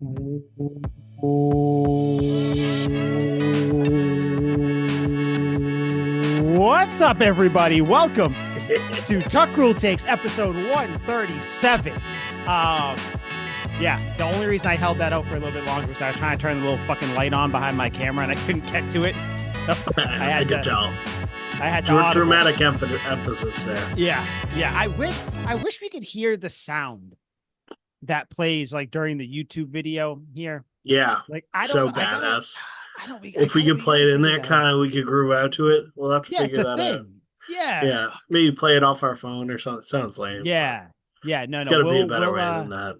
What's up, everybody? Welcome to Tuck Rule Takes episode 137. Yeah, the only reason I held that out for a little bit longer was I was trying to turn the little fucking light on behind my camera and I couldn't get to it. I could tell. I had dramatic emphasis there. Yeah. I wish we could hear the sound that plays like during the YouTube video here. Yeah, like I don't. So badass. If we could play it in there, kind of, we could groove out to it. We'll have to figure that out. Yeah. Maybe play it off our phone or something. Sounds lame. Yeah. No. It's gotta be a better way than that.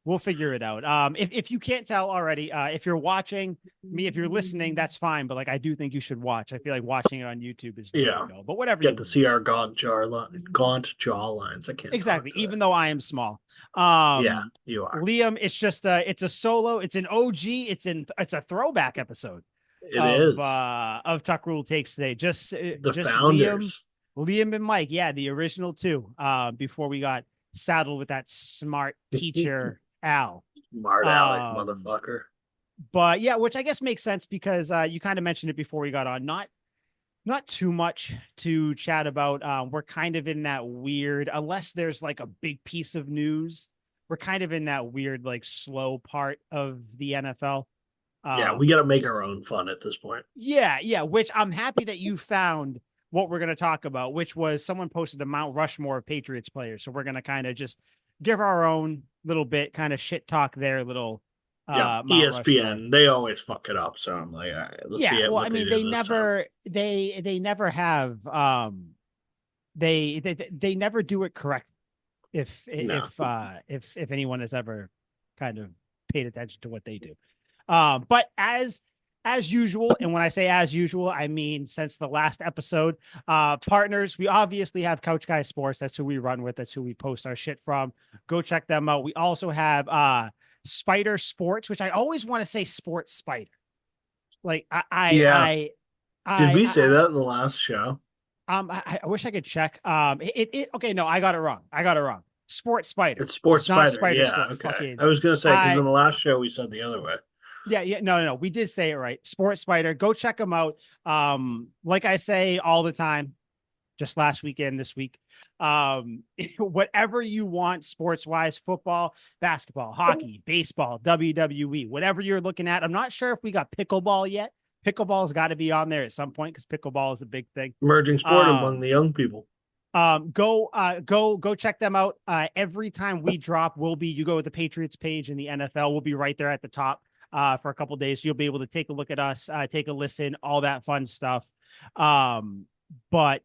We'll figure it out. If you can't tell already, if you're watching me, if you're listening, that's fine. But like, I do think you should watch. I feel like watching it on YouTube is the way to go. But whatever. Get to see our gaunt jaw lines. I can't exactly. Even though I am small. Yeah, you are. Liam, it's just it's a solo. It's an OG. It's a throwback episode. Of Tuck Rule Takes today. Just founders. Liam and Mike. Yeah, the original two. Before we got saddled with that smart teacher. Al. Smart Alec, motherfucker. But yeah, which I guess makes sense because you kind of mentioned it before we got on. Not too much to chat about. We're kind of in that weird, unless there's like a big piece of news, we're kind of in that weird, like slow part of the NFL. Yeah, we got to make our own fun at this point. Yeah, which I'm happy that you found what we're going to talk about, which was someone posted a Mount Rushmore of Patriots players. So we're going to kind of just give our own little bit, kind of shit talk their little ESPN. Rushmore. They always fuck it up. So I'm like, all right, let's see it. Well, I mean, they never have they never do it correct if anyone has ever kind of paid attention to what they do. But as usual, and when I say as usual, I mean since the last episode, partners, we obviously have Couch Guy Sports. That's who we run with. That's who we post our shit from. Go check them out. We also have Spider Sports, which I always want to say Sports Spider. Like did we say that in the last show? I wish I could check. Okay, no, I got it wrong. Sports Spider. It's Sports Spider. Yeah, Sports. okay. Fucking, I was gonna say because in the last show we said the other way. Yeah. No. We did say it right. Sports Spider. Go check them out. Like I say all the time, just last weekend, this week, whatever you want sports wise, football, basketball, hockey, baseball, WWE, whatever you're looking at. I'm not sure if we got pickleball yet. Pickleball's got to be on there at some point because pickleball is a big thing. Emerging sport among the young people. Go check them out. Every time we drop, you go to the Patriots page in the NFL. We'll be right there at the top. For a couple of days, you'll be able to take a look at us, take a listen, all that fun stuff. But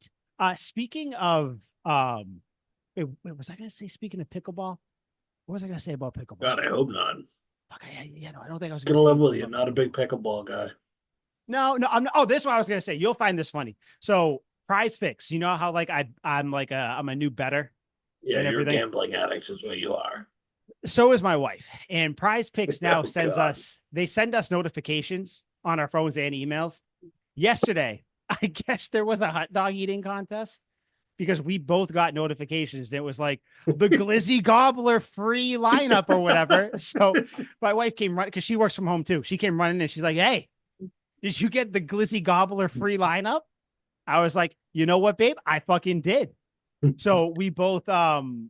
speaking of, wait, was I going to say speaking of pickleball? What was I going to say about pickleball? God, I hope not. Okay, no, I don't think I was going to live with you. Not a big pickleball guy. No, I'm not. Oh, this is what I was going to say. You'll find this funny. So Prize Picks, you know how like I'm a new bettor. Yeah, you're gambling addicts is what you are. So is my wife, and Prize Picks now send us notifications on our phones and emails. Yesterday, I guess there was a hot dog eating contest because we both got notifications. It was like the Glizzy Gobbler free lineup or whatever. So my wife came running because she works from home too. She came running and she's like, "Hey, did you get the Glizzy Gobbler free lineup?" I was like, "You know what, babe? I fucking did." So we both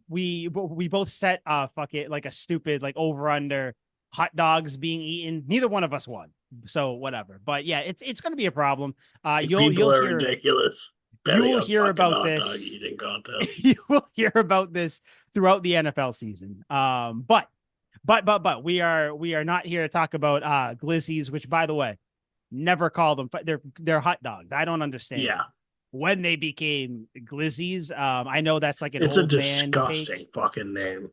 we both set like a stupid like over under hot dogs being eaten. Neither one of us won, so whatever. But yeah, it's gonna be a problem. You'll hear ridiculous. You will hear about this. You will hear about this throughout the NFL season. But we are not here to talk about glizzies, which by the way, never call them. They're hot dogs. I don't understand. Yeah. When they became glizzies, I know that's like it's old a disgusting fucking name.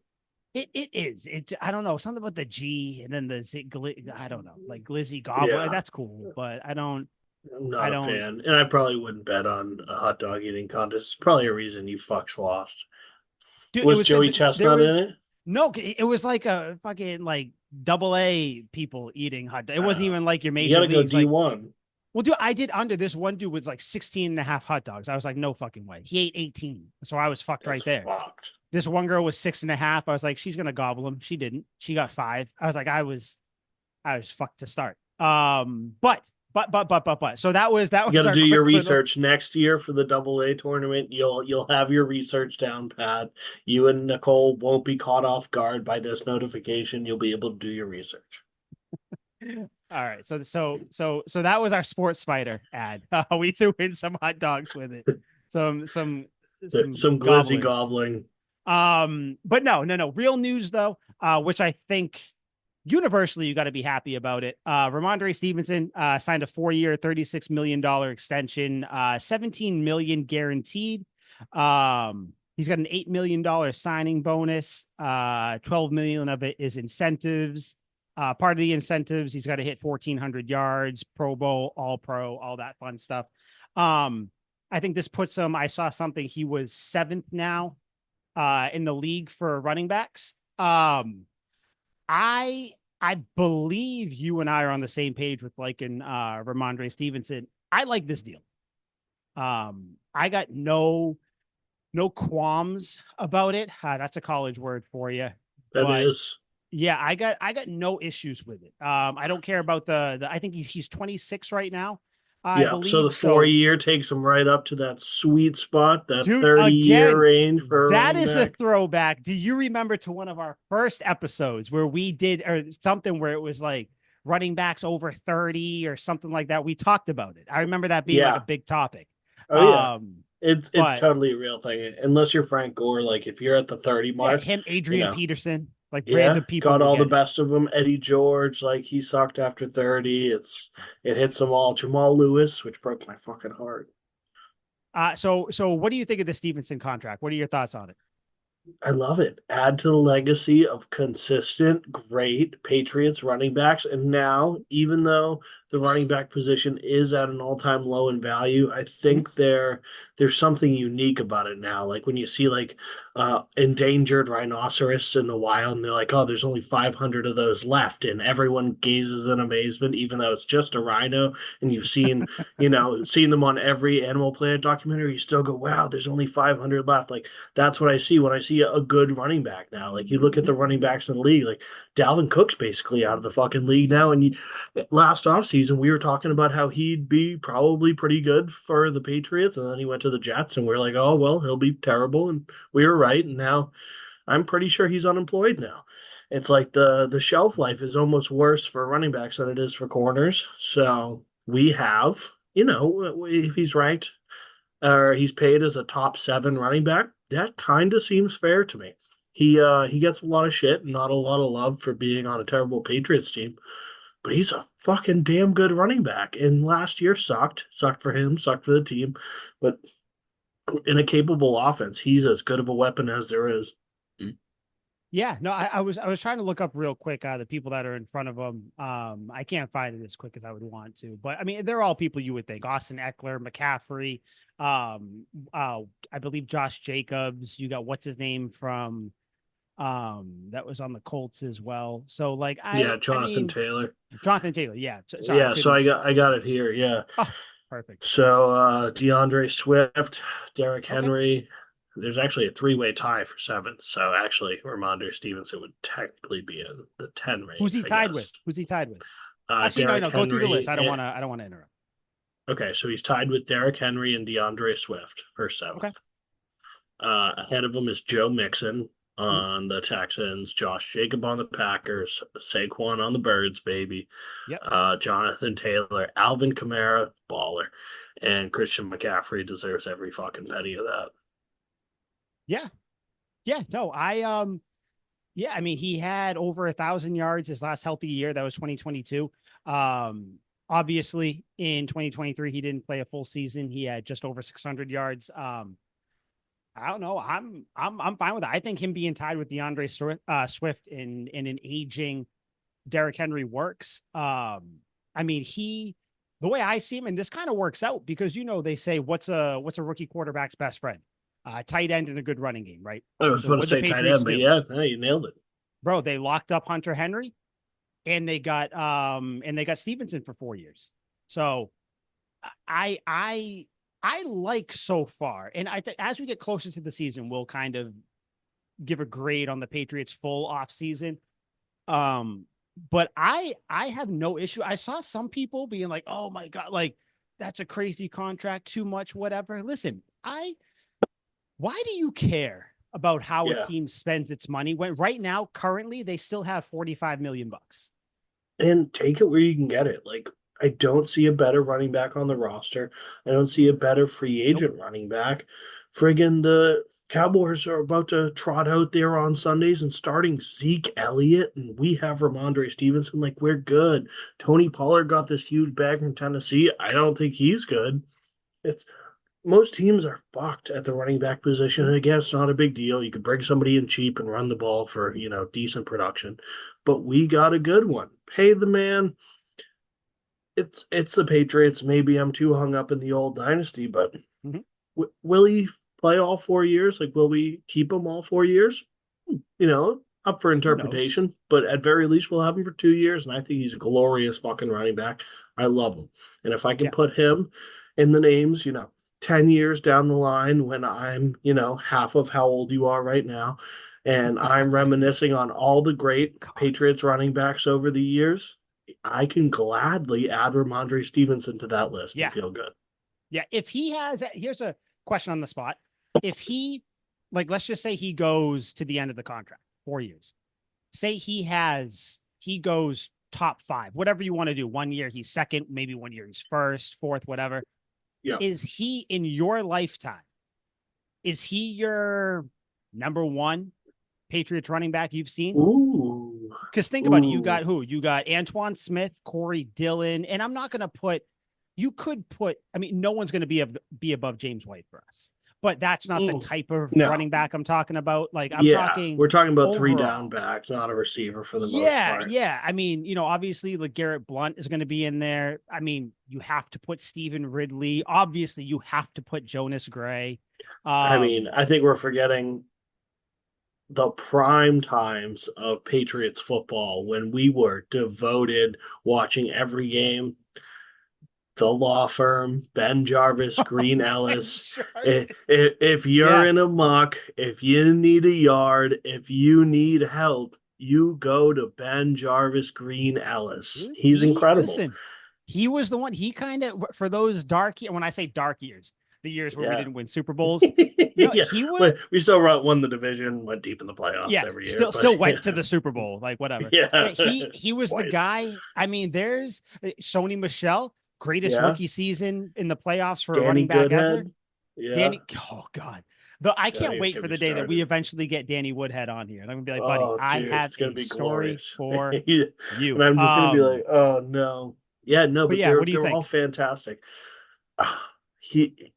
It is. I don't know, something about the G and then the Z. I don't know, like Glizzy Gobbler. Yeah. That's cool, but I'm not a fan, and I probably wouldn't bet on a hot dog eating contest. It's probably a reason you fucks lost. Dude, was Joey Chestnut in it? No, it was like a fucking like AA people eating hot dog. It wasn't even like your major leagues. You gotta go D1. Like, well, dude, I did under this one dude was like 16 and a half hot dogs. I was like, no fucking way. He ate 18. So I was fucked right there. Fucked. This one girl was 6.5. I was like, she's gonna gobble him. She didn't. She got 5. I was like, I was fucked to start. But. So that was You got to our do your quick little. research next year for the AA tournament. You'll have your research down pat. You and Nicole won't be caught off guard by this notification. You'll be able to do your research. All right, so that was our sports spider ad. We threw in some hot dogs with it, some Glizzy gobblers. gobbling. But no. Real news though, which I think universally you got to be happy about it. Ramondre Stevenson signed a 4-year, $36 million extension, 17 million guaranteed. He's got an $8 million signing bonus. 12 million of it is incentives. Part of the incentives, he's got to hit 1,400 yards, Pro Bowl, All Pro, all that fun stuff. I think this puts him. I saw something. He was 7th now in the league for running backs. I believe you and I are on the same page with liking Ramondre Stevenson. I like this deal. I got no qualms about it. That's a college word for you. That is. Yeah, I got no issues with it. I don't care about the I think he's 26 right now. I believe. So the 4-year takes him right up to that sweet spot, that 30-year range for that is a throwback. Do you remember to one of our first episodes where we did or something where it was like running backs over 30 or something like that? We talked about it. I remember that being like a big topic. Oh yeah. It's totally a real thing. Unless you're Frank Gore, like if you're at the 30 mark, Adrian Peterson. Like random people got all the best of them. Eddie George, like he sucked after 30. It hits them all. Jamal Lewis, which broke my fucking heart. So what do you think of the Stevenson contract? What are your thoughts on it? I love it. Add to the legacy of consistent, great Patriots running backs. And now, even though the running back position is at an all-time low in value, I think there's something unique about it now. Like when you see like endangered rhinoceros in the wild, and they're like, oh, there's only 500 of those left, and everyone gazes in amazement, even though it's just a rhino, and you've seen seen them on every Animal Planet documentary. You still go, wow, there's only 500 left. Like that's what I see when I see a good running back now. Like you look at the running backs in the league, like Dalvin Cook's basically out of the fucking league now, and last offseason we were talking about how he'd be probably pretty good for the Patriots, and then he went to the Jets, and we are like, oh well, he'll be terrible, and we were right. And now I'm pretty sure he's unemployed now. It's like the shelf life is almost worse for running backs than it is for corners. So we have, if he's ranked or he's paid as a top 7 running back, that kind of seems fair to me. He gets a lot of shit, not a lot of love for being on a terrible Patriots team, but he's a fucking damn good running back. And last year sucked for him, sucked for the team, but in a capable offense, he's as good of a weapon as there is. Yeah, no, I was trying to look up real quick the people that are in front of him. I can't find it as quick as I would want to, but I mean, they're all people you would think: Austin Eckler, McCaffrey, I believe Josh Jacobs. You got what's his name from that was on the Colts as well. So like, Jonathan Taylor. Jonathan Taylor, yeah. So I got it here. Yeah. Oh, perfect. So DeAndre Swift, Derrick Henry. There's actually a 3-way tie for 7th. So actually, Ramondre Stevenson would technically be in the 10 range. Who's he tied with? Actually, no. Go through the list. I don't want to interrupt. Okay, so he's tied with Derrick Henry and DeAndre Swift for 7th. Okay. Ahead of him is Joe Mixon on the Texans, Josh Jacob on the Packers, Saquon on the Birds, baby. Yep. Jonathan Taylor, Alvin Kamara, baller, and Christian McCaffrey deserves every fucking penny of that. Yeah. No, I mean, he had over 1,000 yards his last healthy year. That was 2022. Obviously in 2023, he didn't play a full season. He had just over 600 yards. I don't know. I'm fine with that. I think him being tied with DeAndre Swift in an aging Derrick Henry works. I mean, the way I see him, and this kind of works out because, they say what's a rookie quarterback's best friend? Tight end in a good running game, right? I was going to say tight end, but yeah, you nailed it. Bro, they locked up Hunter Henry and they got Stevenson for 4 years. So I like so far. And I think as we get closer to the season, we'll kind of give a grade on the Patriots full off season. But I have no issue. I saw some people being like, "Oh my god, like that's a crazy contract, too much, whatever." Listen, why do you care about how a Yeah. team spends its money when right now, currently, they still have 45 million bucks? And take it where you can get it. Like, I don't see a better running back on the roster. I don't see a better free Nope. agent running back. Friggin' the Cowboys are about to trot out there on Sundays and starting Zeke Elliott, and we have Ramondre Stevenson. Like, we're good. Tony Pollard got this huge bag from Tennessee. I don't think he's good. It's Most teams are fucked at the running back position. And again, it's not a big deal. You could bring somebody in cheap and run the ball for, decent production. But we got a good one. Pay the man. It's the Patriots. Maybe I'm too hung up in the old dynasty, but Mhm. will he play all 4 years? Like, will we keep him all 4 years? Up for Who knows? interpretation. But at very least, we'll have him for 2 years, and I think he's a glorious fucking running back. I love him, and if I can Yeah. put him in the names, 10 years down the line when I'm, half of how old you are right now, and I'm reminiscing on all the great God. Patriots running backs over the years, I can gladly add Ramondre Stevenson to that list and Yeah. feel good. Yeah. If he has, here's a question on the spot. If he, like, let's just say he goes to the end of the contract, 4 years. Say he goes top five, whatever you want to do. 1 year he's second, maybe 1 year he's first, fourth, whatever. Yeah. Is he in your lifetime? Is he your number one Patriots running back you've seen? Ooh. Because think about it. You got Ooh. who? You got Antoine Smith, Corey Dillon, and I'm not going to put. You could put. I mean, no one's going to be above James White for us, but that's not the Mm. type of No. running back I'm talking about. Like I'm Yeah. talking We're talking about three down overall. backs, not a receiver for the most Yeah, part. yeah. I mean, obviously, like Garrett Blunt is going to be in there. I mean, you have to put Stephen Ridley. Obviously, you have to put Jonas Gray. I mean, Um, I think we're forgetting the prime times of Patriots football when we were devoted watching every game. The law firm, Ben Jarvis, Green Ellis. If you're yeah. in a muck, if you need a yard, if you need help, you go to Ben Jarvis, Green Ellis. Dude, He's incredible. listen, he was the one. He kind of for those when I say dark years, the years where we Yeah. didn't win Super Bowls. No, Yeah. he would. We still won the division, went deep in the playoffs Yeah, every year, still but went to yeah. the Super Bowl, like whatever. Yeah, Yeah. he was the Twice. guy. I mean, there's Sony Michelle, greatest Yeah. rookie season in the playoffs for a Danny running back ever. Goodhead. Yeah. Danny, oh God. Though I Don't can't even wait get for me the day that we started. eventually get Danny Woodhead on here. And I'm gonna be like, buddy, Oh, I dude, have it's gonna a be story glorious. for And you. I'm just gonna be like, oh no. Yeah, no, But but yeah, they're what do you they're all think? fantastic. He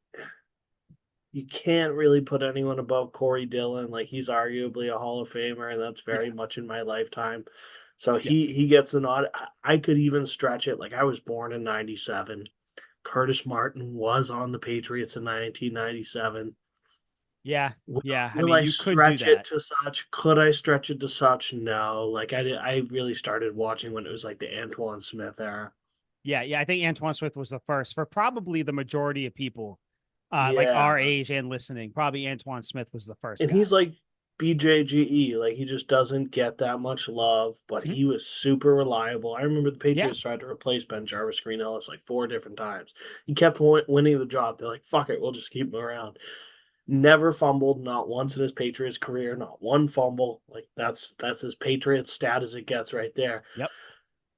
You can't really put anyone above Corey Dillon. Like, he's arguably a Hall of Famer, and that's Yeah, very much in my lifetime. So yeah, he gets an odd. I could even stretch it. Like, I was born in '97. Curtis Martin was on the Patriots in 1997. yeah, Will, yeah. I will mean, I you could do stretch it that. to such? Could I stretch it to such? No. Like, I really started watching when it was like the Antoine Smith era. Yeah, yeah. I think Antoine Swift was the first for probably the majority of people, like Yeah. our age and listening. Probably Antoine Smith was the first And guy. he's like BJGE, like, he just doesn't get that much love, but Mhm. he was super reliable. I remember the Yeah, Patriots tried to replace Ben Jarvis, Green Ellis like 4 different times. He kept winning the job. They're like, fuck it, we'll just keep him around. Never fumbled, not once in his Patriots career, not one fumble. Like, that's as Patriots stat as it gets right there. yep.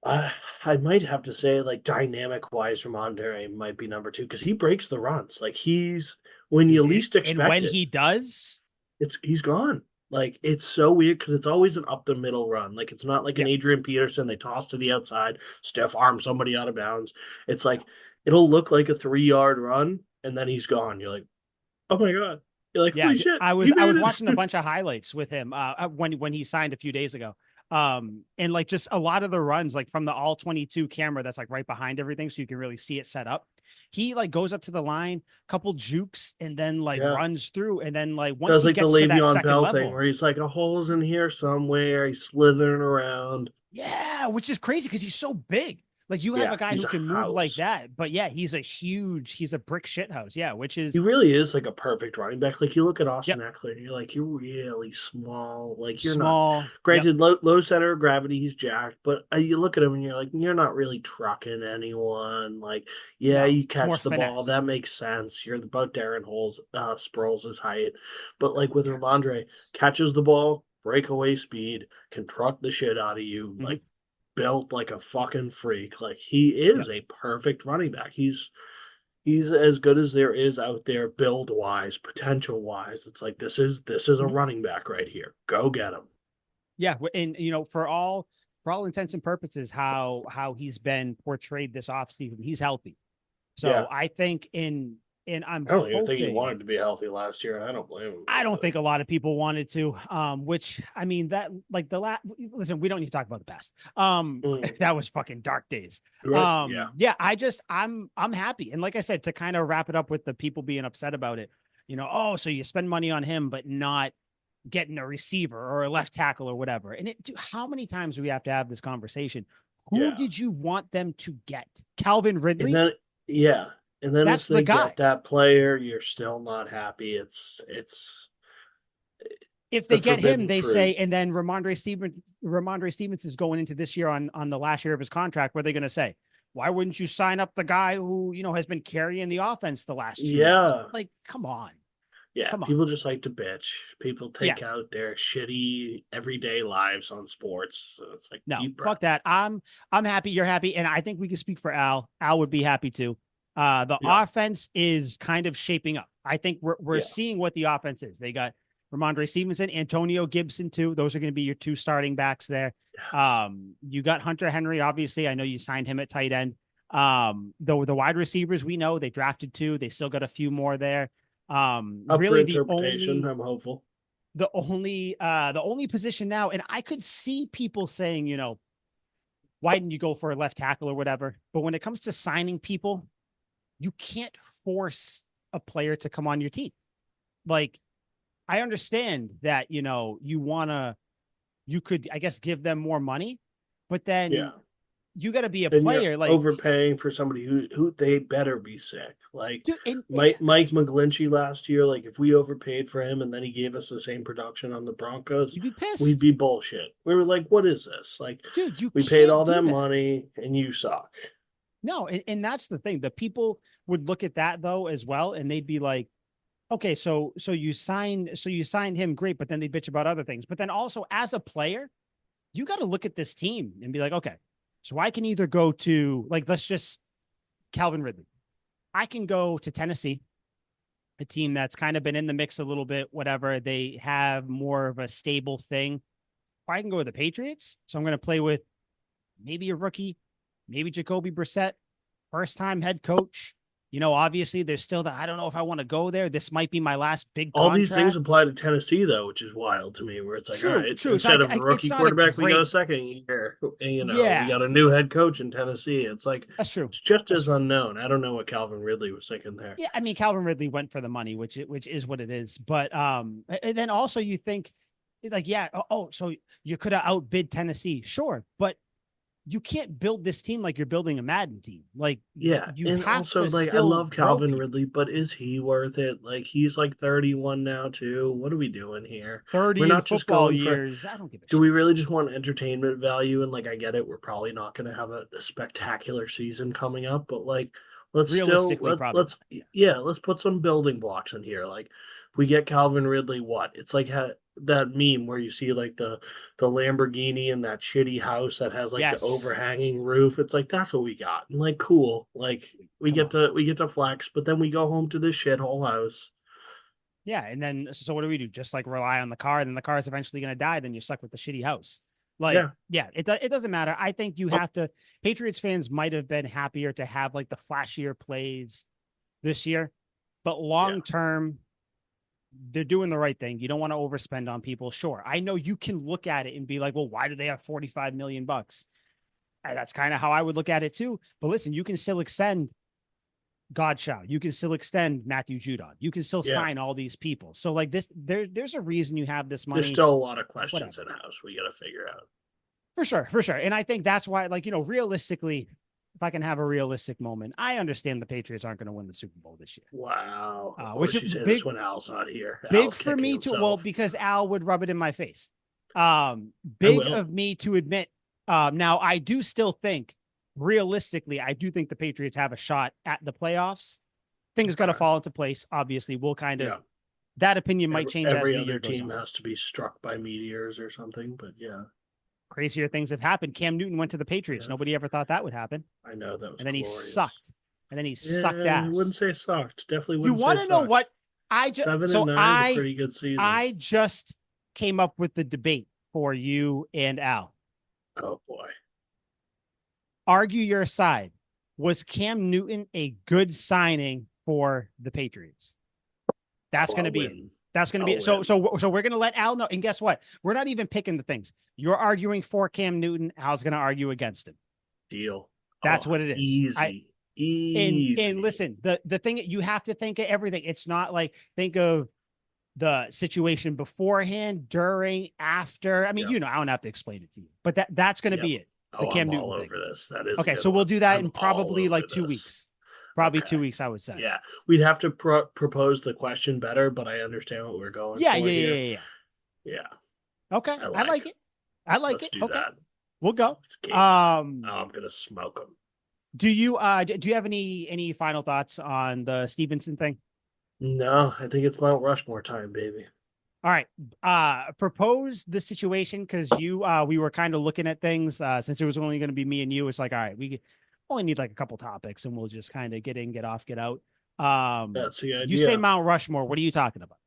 I might have to say, like, dynamic wise, Ramondre might be number two because he breaks the runs. Like, he's when you least And expect when it, he does, he's gone. Like, it's so weird because it's always an up the middle run. Like, it's not like an yeah, Adrian Peterson they toss to the outside, stiff arm somebody out of bounds. It's like it'll look like a 3 yard run and then he's gone. You're like, oh my god. You're like, yeah. holy shit, I he was made watching a it. bunch of highlights with him when he signed a few days ago. And like just a lot of the runs, like from the all 22 camera that's like right behind everything, so you can really see it set up. He like goes up to the line, couple jukes, and then like Yeah. runs through, and then like once Does he like the gets to that Le'Veon second Bell thing level, where he's like, a hole's in here somewhere. He's slithering around. yeah, which is crazy because he's so big. Like you have Yeah, a guy he's who a can move like house. that, but yeah, he's a brick shit house. Yeah, which He is really is like a perfect running back. Like you look at Austin yep, Eckler, and you're like, you're really small. Like you're not. small. Yep, Granted, low center of gravity, he's jacked, but you look at him and you're like, you're not really trucking anyone. Like, yeah, no, you it's more catch the ball, that finesse. makes sense. You're about Darren Holes, Sproles' height, but like with Darren Ramondre, Sproles. catches the ball, breakaway speed, can truck the shit out of you, Mm-hmm. like built like a fucking freak. Like he Yep. is a perfect running back. He's as good as there is out there build wise, potential wise. It's like this is a Mm-hmm. running back right here. Go get him. Yeah, and for all intents and purposes, how he's been portrayed this offseason, he's healthy. Yeah. So I think in I'm I don't even think he hoping wanted to be healthy last year, and I don't blame him I don't really. think a lot of people wanted to. Which I mean that like the last listen, we don't need to talk about the past. Mm, That was fucking dark days. right? Yeah. Yeah, I'm happy. And like I said, to kind of wrap it up with the people being upset about it, oh, so you spend money on him, but not getting a receiver or a left tackle or whatever. And how many times do we have to have this conversation? Who Yeah. did you want them to get? Calvin And Ridley? then yeah. And then if That's the they guy. get that player, you're still not happy. It's If the they get him, forbidden they say, fruit. and then Ramondre Stevens is going into this year on the last year of his contract. What are they going to say? Why wouldn't you sign up the guy who has been carrying the offense the last 2 years? Yeah. Like, come on, Yeah. come on. People just like to bitch. People Yeah, take out their shitty everyday lives on sports. So it's like no, deep breath. fuck that. I'm happy. You're happy, and I think we can speak for Al. Al would be happy too. The Yeah. offense is kind of shaping up. I think we're Yeah. seeing what the offense is. They got Ramondre Stevenson, Antonio Gibson too. Those are going to be your two starting backs there. Yes. You got Hunter Henry. Obviously, I know you signed him at tight end. The wide receivers we know they drafted two. They still got a few more there. Up for Really interpretation. I'm hopeful. the only position now, and I could see people saying, why didn't you go for a left tackle or whatever? But when it comes to signing people, you can't force a player to come on your team. Like, I understand that, you could, I guess, give them more money, but Yeah. then you got to be a Then you're player. Like, overpaying for somebody who they better be sick. Like dude, and Mike McGlinchey last year, like if we overpaid for him and then he gave us the same production on the Broncos, you'd be we'd pissed, be bullshit. We were like, what is this? Like dude. You we paid all can't do that that. money and you suck. No, and that's the thing. The people would look at that though as well, and they'd be like, okay, so you signed him, great, but then they bitch about other things. But then also as a player, you got to look at this team and be like, okay, so I can either go to like let's just Calvin Ridley. I can go to Tennessee, a team that's kind of been in the mix a little bit, whatever. They have more of a stable thing. Or I can go to the Patriots. So I'm going to play with maybe a rookie, maybe Jacoby Brissett, first time head coach. Obviously there's still that I don't know if I want to go there. This might be my last big All these things contract. apply to Tennessee though, which is wild to me. Where it's like, all True, right, true. So instead of a it's rookie not a quarterback, we got a great. second year. And, we Yeah, got a new head coach in Tennessee. It's like that's true. it's just That's as true. unknown. I don't know what Calvin Ridley was thinking there. Yeah, I mean Calvin Ridley went for the money, which is what it is. But and then also you think like, yeah, so you could have outbid Tennessee, sure, but you can't build this team like you're building a Madden team. Like Yeah, you and have also to like I still love grow Calvin people. Ridley, but is he worth it? Like he's like 31 now too. What are we doing here? We're 30 in not just football going for years. I don't give a do we shit. really just want entertainment value? And like I get it, we're probably not going to have a spectacular season coming up, but like let's still Realistically, probably let's not. Yeah. yeah, let's put some building blocks in here. Like we get Calvin Ridley, what? It's like that meme where you see like the Lamborghini and that shitty house that has like the Yes. overhanging roof. It's like that's what we got. And like cool. Like we Come get on. to flex, but then we go home to this shithole house. Yeah. And then, so what do we do? Just like rely on the car. Then the car is eventually going to die. Then you're stuck with the shitty house. Like, Yeah. yeah, it doesn't matter. I think you have to, Patriots fans might have been happier to have like the flashier plays this year, but Yeah. long term, they're doing the right thing. You don't want to overspend on people. Sure. I know you can look at it and be like, well, why do they have 45 million bucks? And that's kind of how I would look at it too. But listen, you can still extend Godshow. You can still extend Matthew Judon. You can still Yeah. sign all these people. So like this, there's a reason you have this There's money, still a lot of questions whatever. in house we got to figure out. For sure, for sure. And I think that's why, like, realistically, if I can have a realistic moment, I understand the Patriots aren't going to win the Super Bowl this year. Wow. Of Which course is you say big, this when Al's not here. big Al's for kicking me to, well, himself. because Al would rub it in my face. I Big will. of me to admit. Now I do still think, realistically, I do think the Patriots have a shot at the playoffs. Things got to Okay. fall into place. Obviously, we'll kind of, Yeah. that opinion might change as Every the other year goes team on. has to be struck by meteors or something, but yeah. Crazier things have happened. Cam Newton went to the Patriots. Yeah. Nobody ever thought that would happen. I know that was And then he glorious. sucked. And then he sucked Yeah, I wouldn't ass. say sucked. Definitely You wouldn't say want to know sucked. what I just, 7-9 is a pretty good season. I just came up with the debate for you and Al. Oh boy. Argue your side. Was Cam Newton a good signing for the Patriots? That's going to be it. That's going to be it. So we're going to let Al know. And guess what? We're not even picking the things. You're arguing for Cam Newton. Al's going to argue against him. Deal. That's what it is. Easy. And listen, the thing, you have to think of everything. It's not like, think of the situation beforehand, during, after. I mean, I don't have to explain it to you, but that's going to be it. The Cam I'm Newton all thing. over this. That is okay. So we'll do that in probably like 2 this. weeks. Probably 2 weeks, I would say. Yeah, we'd have to propose the question better, but I understand what we're going for here. Yeah. Okay, I like it. I like Let's it. do that. We'll go. I'm gonna smoke them. Do you have any final thoughts on the Stevenson thing? No, I think it's Mount Rushmore time, baby. All right. Propose the situation, because we were kind of looking at things since it was only going to be me and you. It's like, all right, we only need like a couple topics and we'll just kind of get in, get off, get out. That's the idea. You say Mount Rushmore. What are you talking about?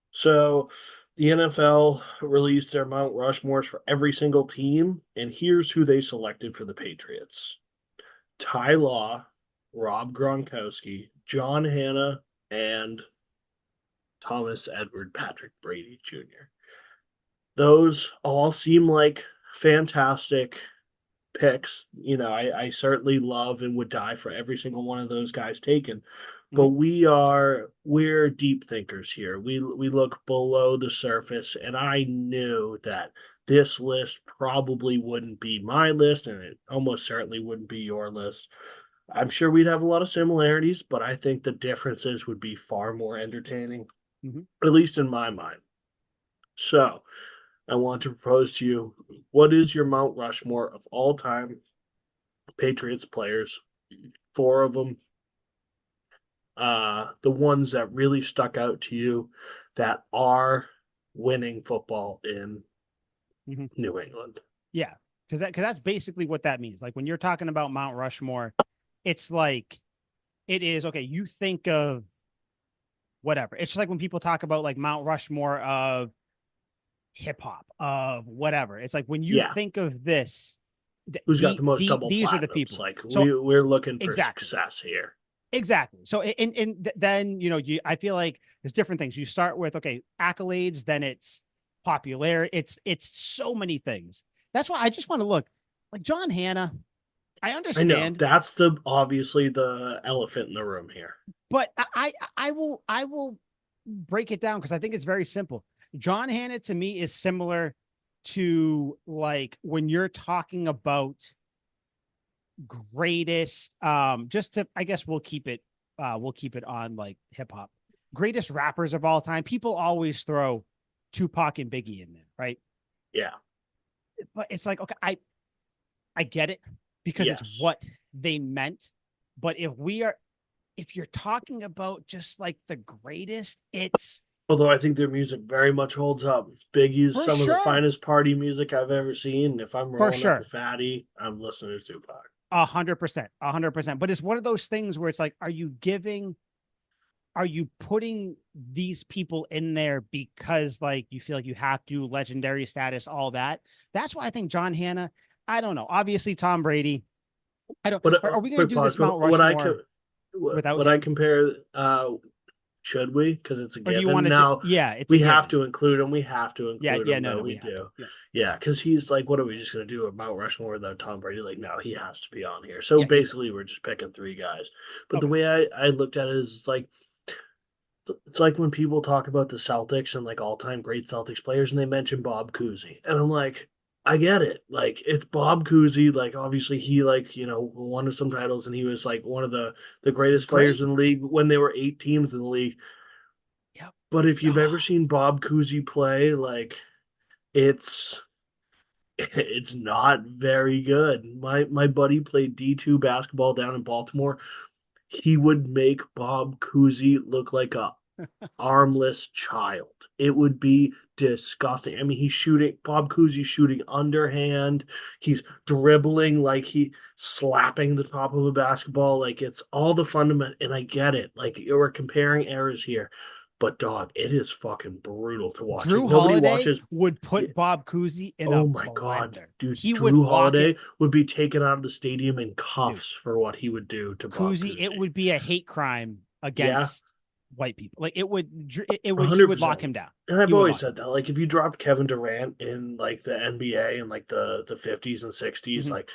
So the NFL released their Mount Rushmores for every single team, and here's who they selected for the Patriots: Ty Law, Rob Gronkowski, John Hanna, and Thomas Edward Patrick Brady Jr. Those all seem like fantastic picks. I certainly love and would die for every single one of those guys taken. But we're deep thinkers here. We look below the surface, and I knew that this list probably wouldn't be my list, and it almost certainly wouldn't be your list. I'm sure we'd have a lot of similarities, but I think the differences would be far more entertaining, at least in my mind. So I want to propose to you, what is your Mount Rushmore of all time Patriots players? 4 of them. The ones that really stuck out to you that are winning football in New England. Yeah, because that's basically what that means. Like when you're talking about Mount Rushmore, it's like, it is, okay, you think of whatever. It's like when people talk about like Mount Rushmore of hip hop, of whatever. It's like when you think of this, who's got the most double these platinums? are the people. Like, so we're looking for success here. Exactly. So and then I feel like there's different things. You start with, okay, accolades, then it's popular. It's so many things. That's why I just want to look like John Hanna. I understand. I know that's obviously the elephant in the room here. But I will break it down, because I think it's very simple. John Hanna to me is similar to like when you're talking about greatest, just to, I guess we'll keep it on like hip hop, greatest rappers of all time. People always throw Tupac and Biggie in there, right? Yeah. But it's like, okay, I get it, because it's what they meant. But if you're talking about just like the greatest, it's, although I think their music very much holds up. Biggie's some of the finest party music I've ever seen. If I'm rolling up a fatty, I'm listening to Tupac. 100%. But it's one of those things where it's like, are you putting these people in there because like you feel like you have to, legendary status, all that? That's why I think John Hanna, I don't know. Obviously Tom Brady. I don't, but are we going to do this Mount Rushmore without I compare, should we? Because it's a given. Or do you want to now. It's we have to include him. We have to include him. No, we do. Yeah, because he's like, what are we just going to do about Rushmore without Tom Brady? Like, no, he has to be on here. So basically, we're just picking 3 guys. But the way I looked at it is like, it's like when people talk about the Celtics and like all-time great Celtics players, and they mention Bob Cousy, and I'm like, I get it. Like it's Bob Cousy. Like obviously he like won some titles and he was like one of the greatest players Great. in the league when there were 8 teams in the league. Yep. But if you've ever Ah, seen Bob Cousy play, like it's it's not very good. My buddy played D2 basketball down in Baltimore. He would make Bob Cousy look like a armless child. It would be disgusting. I mean, he's shooting Bob Cousy's shooting underhand. He's dribbling like he slapping the top of a basketball. Like it's all the fundament, and I get it. Like we're comparing errors here, but dog, it is fucking brutal to watch. Like Drew nobody Holiday watches. would Yeah, put Bob Cousy in oh a my god, blender. dude! He would Drew lock it, Holiday would be taken out of the stadium in dude. cuffs for what he would do to Bob Cousy, it Cousy. would be a hate crime Yeah, against white people. Like it would, he would lock 100%. him down. And He I've would always lock him said that, like, if you dropped Kevin Durant in like the NBA in like the 50s and down. 60s, Mhm. like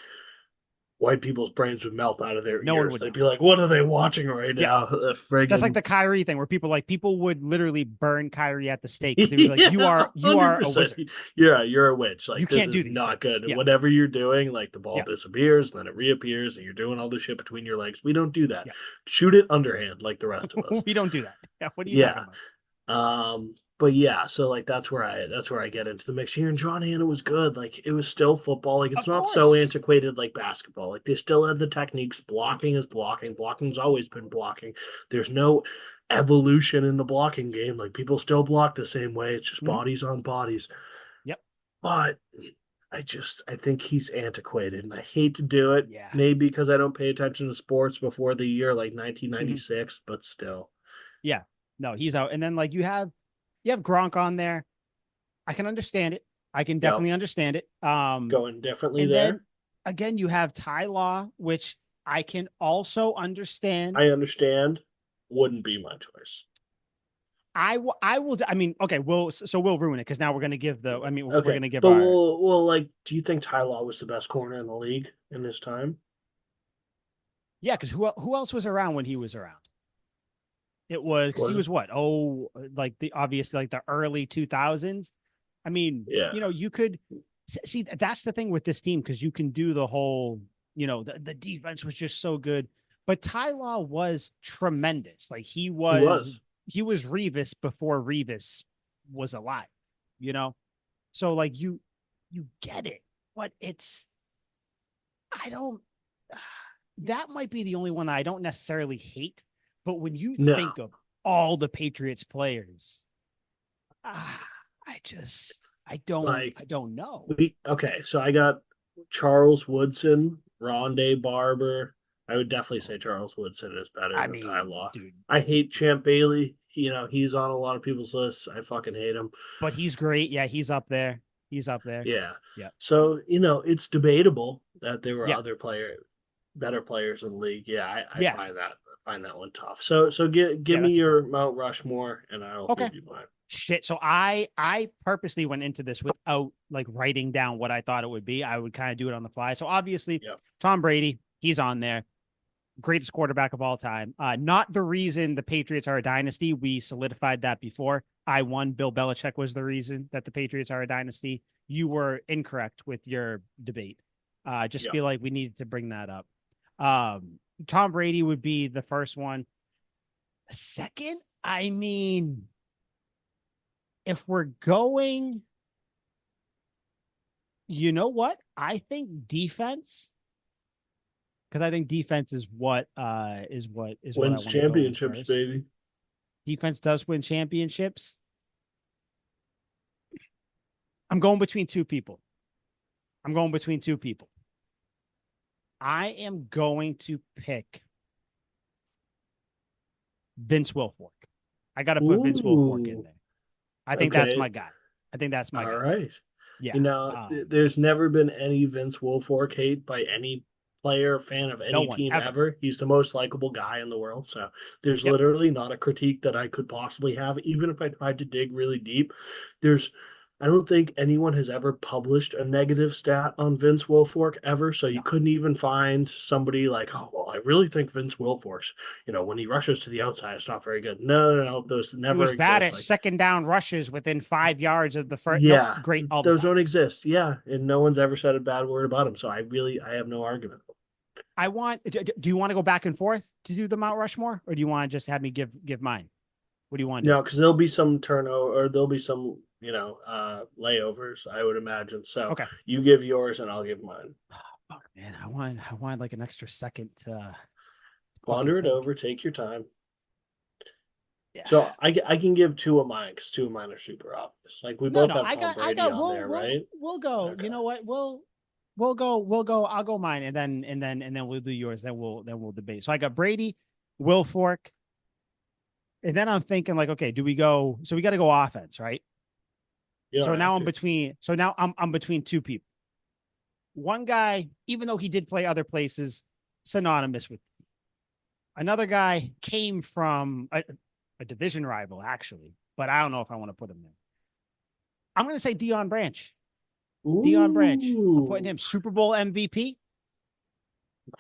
white people's brains would melt out of their No one ears. would They'd know. be like, "What are they watching right Yeah. now?" The That's like friggin' the Kyrie thing where people would literally burn Kyrie at the stake because they would be like, yeah, you are a 100%. wizard. Yeah, you're a witch. You Like this can't do is these not things. good. Yeah. Whatever you're doing, like the ball Yeah. disappears, then it reappears, and you're doing all this shit between your legs. We don't do that. Yeah. Shoot it underhand like the rest of us. We don't do that. Yeah. What are you talking Yeah. about? But yeah, so like that's where I get into the mix here. And John Hannah was good. Like it was still football. Like it's Of not so course. antiquated like basketball. Like they still had the techniques. Blocking is blocking. Blocking's always been blocking. There's no evolution in the blocking game. Like people still block the same way. It's just Mhm. bodies on bodies. Yep. But I think he's antiquated and I hate to do it. Yeah. Maybe because I don't pay attention to sports before the year like Mhm. 1996, but still. Yeah. No, he's out. And then like you have Gronk on there. I can understand it. I can Yep. definitely understand it. Going differently And then there. again, you have Ty Law, which I can also understand. I understand. Wouldn't be my choice. I will. I mean, okay, we'll ruin it because now we're gonna give the. I mean, we're Okay, gonna give but our. we'll like. Do you think Ty Law was the best corner in the league in his time? Yeah, because who else was around when he was around? It was because he Was was what? Oh, like the obviously like the early 2000s. I mean, yeah, you could see that's the thing with this team because you can do the whole, the defense was just so good. But Ty Law was tremendous. Like he was. he was Revis before Revis was alive, you know? So like you get it, but I don't that might be the only one that I don't necessarily hate, but when you No, think of all the Patriots players, ah, I just like I don't know. okay. So I got Charles Woodson, Rondé Barber. I would definitely say Charles Woodson is better I than Ty mean, Law. dude, I hate Champ Bailey. He's on a lot of people's lists. I fucking hate him. but he's great. Yeah, he's up there. He's up there. Yeah. Yeah. So, it's debatable that there were Yeah. other better players in the league. Yeah, I Yeah. find that one tough. So give Yeah, me that's a tough your one. Mount Rushmore and I'll Okay. give you mine. Shit. So I purposely went into this without like writing down what I thought it would be. I would kind of do it on the fly. So obviously, Yep. Tom Brady, he's on there. Greatest quarterback of all time. Not the reason the Patriots are a dynasty. We solidified that before. I won. Bill Belichick was the reason that the Patriots are a dynasty. You were incorrect with your debate. Just Yep. feel like we needed to bring that up. Tom Brady would be the first one. Second, I mean, if we're going, you know what? I think defense, because I think defense is what is what I Wins want to go with championships, first. baby. Defense does win championships. I'm going between two people. I'm going between two people. I am going to pick Vince Wilfork. I got to put Vince Wilfork in Ooh. there. I think that's Okay. my guy. I think that's my All guy. right. Yeah. There's never been any Vince Wilfork hate by any player, fan of No any one team ever. ever. He's the most likable guy in the world. So there's Yep. literally not a critique that I could possibly have, even if I tried to dig really deep. There's I don't think anyone has ever published a negative stat on Vince Wilfork ever. So you No, couldn't even find somebody like, oh, well, I really think Vince Wilfork's, when he rushes to the outside, it's not very good. No, no, no, those he never was bad exist. at Like, second down rushes within 5 yards of the first. Nope, yeah, great all the those time. don't exist. Yeah, and no one's ever said a bad word about him. So I have no argument. I want. Do you want to go back and forth to do the Mount Rushmore, or do you want to just have me give mine? What do you want to do? No, because there'll be some turnover, or there'll be some, layovers, I would imagine. So Okay. you give yours and I'll give mine. Fuck, man, I want like an extra second to fucking Ponder it think. over, take your time. Yeah. So I can give two of mine because two of mine are super obvious. Like we No, both no, have I Tom got, Brady on we'll, there, right? we'll go. Okay. You know what? We'll go. I'll go mine, and then we'll do yours. Then we'll debate. So I got Brady, Will Fork, and then I'm thinking like, okay, do we go? So we got to go offense, right? You So don't have now I'm to. between. So now I'm between two people. One guy, even though he did play other places, synonymous with another guy, came from a division rival actually, but I don't know if I want to put him there. I'm going to say Dion Branch. Dion Branch. I'm putting Ooh. him Super Bowl MVP.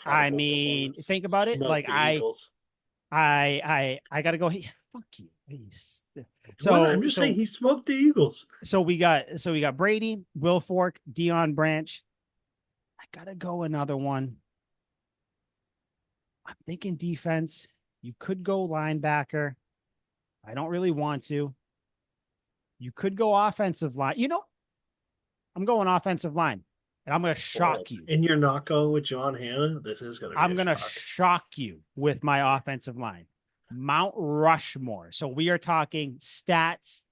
I Incredible mean, performance. think about it. Smoke Like the Eagles. I gotta go. Fuck you. What? I'm So just saying he smoked the Eagles. we got Brady, Will Fork, Dion Branch. I gotta go another one. I'm thinking defense. You could go linebacker. I don't really want to. You could go offensive line. I'm going offensive line, and I'm gonna Bold. shock you. And you're not going with John Hannah? This is going to be I'm a gonna shock. shock you with my offensive line. Mount Rushmore. So we are talking stats,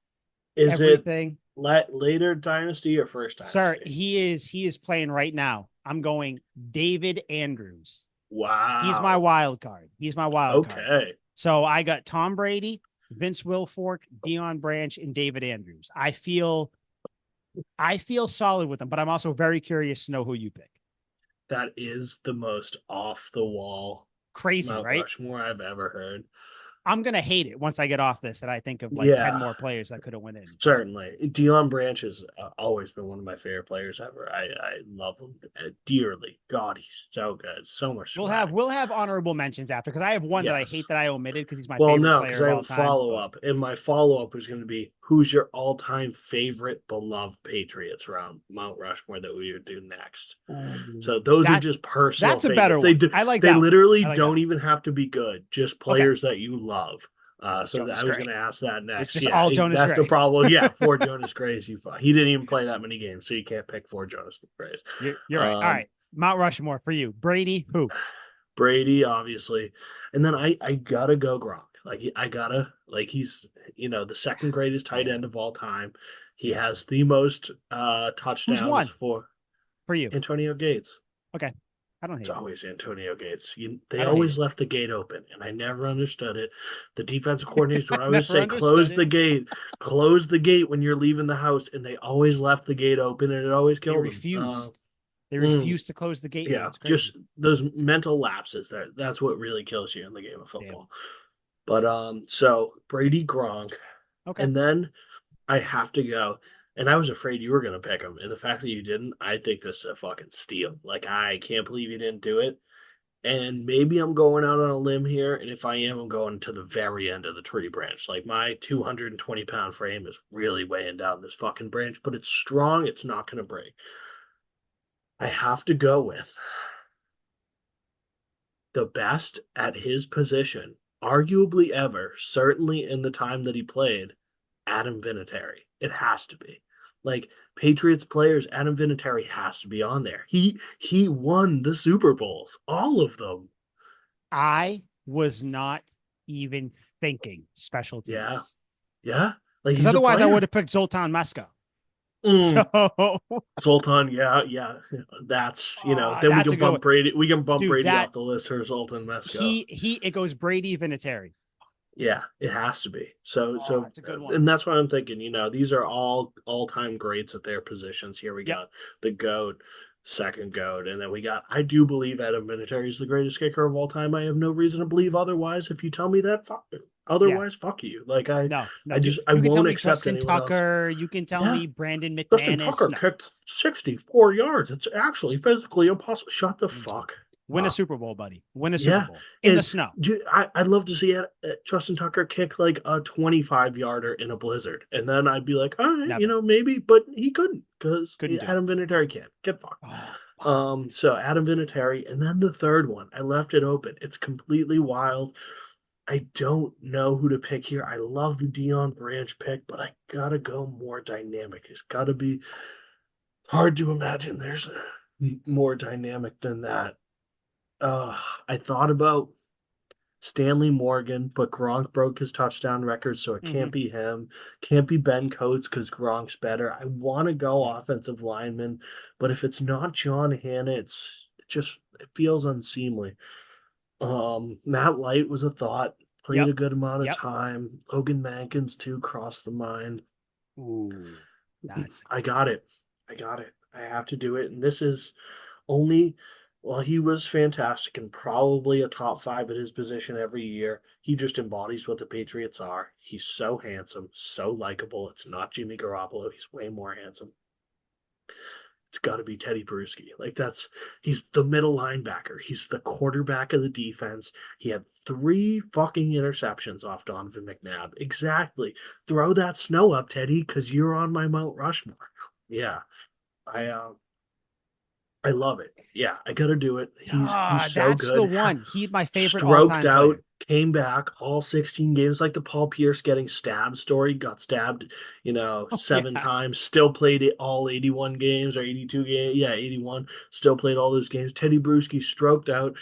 Is it everything. later dynasty or first Sir, dynasty? he is playing right now. I'm going David Andrews. He's my Wow. wild card. He's my wild card. Okay. So I got Tom Brady, Vince Wilfork, Dion Branch, and David Andrews. I feel solid with them, but I'm also very curious to know who you pick. That is the most off the wall Crazy, Mount right? Rushmore I've ever heard. I'm gonna hate it once I get off this and I think of like 10 Yeah, more players that could have went in. certainly. Dion Branch has always been one of my favorite players ever. I love him dearly. God, he's so good. So much We'll have swag. we'll have honorable mentions after because I have one that I Yes. hate that I omitted because he's my Well, favorite no, player because I of have all a time. follow But up, and my follow up was going to be who's your all time favorite beloved Patriots around Mount Rushmore that we would do next. ooh, So those are that just personal that's a better favorites. They one. do, I like they that one. literally I like that don't one. even have to be good, just Okay, players that you love. So Jonas I was Gray. going to ask that It's next. just Yeah, all Jonas that's the Gray. problem. Yeah, for Jonas Grays, he didn't even play that many games, so you can't pick for Jonas Grays. You're right. All Um, right, Mount Rushmore for you. Brady, who? Brady, obviously, and then I gotta go Gronk. Like I gotta like he's the second greatest tight Yeah, end of all time. He yeah. has the most Who's touchdowns one for for you? Antonio Gates. Okay, I don't It's hate it. always Antonio Gates. They I don't hate always it. left the gate open, and I never understood it. The defensive coordinators would always Never say, understood it. close the gate when you're leaving the house," and they always left the gate open, and it always They killed them. refused. They Mm, refused to close the gate, man. yeah, It's crazy. just those mental lapses. That's what really kills you in the game of Damn. football. But so Brady, Gronk, Okay. and then I have to go. And I was afraid you were gonna pick him, and the fact that you didn't, I think this is a fucking steal. Like I can't believe you didn't do it. And maybe I'm going out on a limb here, and if I am, I'm going to the very end of the tree branch. Like my 220-pound frame is really weighing down this fucking branch, but it's strong. It's not gonna break. I have to go with the best at his position, arguably ever, certainly in the time that he played, Adam Vinatieri. It has to be. Like Patriots players, Adam Vinatieri has to be on there. He won the Super Bowls, all of them. I was not even thinking special Yeah, teams yeah. Like because he's a otherwise I would player. have picked Zoltan Mesko. So Mm, Zoltan, yeah, yeah. That's then we that's a can good one, bump Brady. We can bump dude. Brady That off the list for Zoltan Mesko. he it goes Brady Vinatieri. Yeah, it has to be. Oh, that's a good one. And that's what I'm thinking. These are all time greats at their positions. Here we Yep. got the goat, second goat, and then we got. I do believe Adam Vinatieri is the greatest kicker of all time. I have no reason to believe otherwise. If you tell me that, fine. Yeah. Otherwise, fuck you. Like No, no. I You can tell won't me accept Justin anyone else. Tucker. You can tell Yeah, me Brandon Justin McManus. Tucker No. kicked 64 yards. It's actually physically impossible. Shut the fuck Win a up. Super Bowl, buddy. Win a Super Yeah, Bowl in the and snow. I'd love to see Justin Tucker kick like a 25-yarder in a blizzard, and then I'd be like, all right, Never. maybe, but he couldn't because Couldn't do it. Adam Vinatieri can't. Get fucked. Oh, wow. So Adam Vinatieri, and then the third one, I left it open. It's completely wild. I don't know who to pick here. I love the Dion Branch pick, but I gotta go more dynamic. It's gotta be hard to imagine there's more dynamic than that. Uh, I thought about Stanley Morgan, but Gronk broke his touchdown record, so it Mm-hmm. can't be him. Can't be Ben Coates because Gronk's better. I want to go Yeah. offensive lineman, but if it's not John Hanna, it feels unseemly. Matt Light was a thought, played Yep. a good amount of Yep. time. Logan Mankins too crossed the mind. Ooh, that's a I good got it. I got it. I have to do it. And this is only, well, he was fantastic and probably a top five at his position every year. He just embodies what the Patriots are. He's so handsome, so likable. It's not Jimmy Garoppolo. He's way more handsome. It's got to be Teddy Bruschi. He's the middle linebacker. He's the quarterback of the defense. He had 3 fucking interceptions off Donovan McNabb. Exactly. Throw that snow up, Teddy, because you're on my Mount Rushmore. Yeah. I I love it. Yeah, I gotta do it. He's so that's the good. one. He's my favorite Stroked all-time out, player. came back all 16 games, like the Paul Pierce getting stabbed story. Got stabbed, Oh, 7 times. Still played it all 81 games or 82 games. Yeah, 81. Still played all those games. Teddy Bruschi stroked out.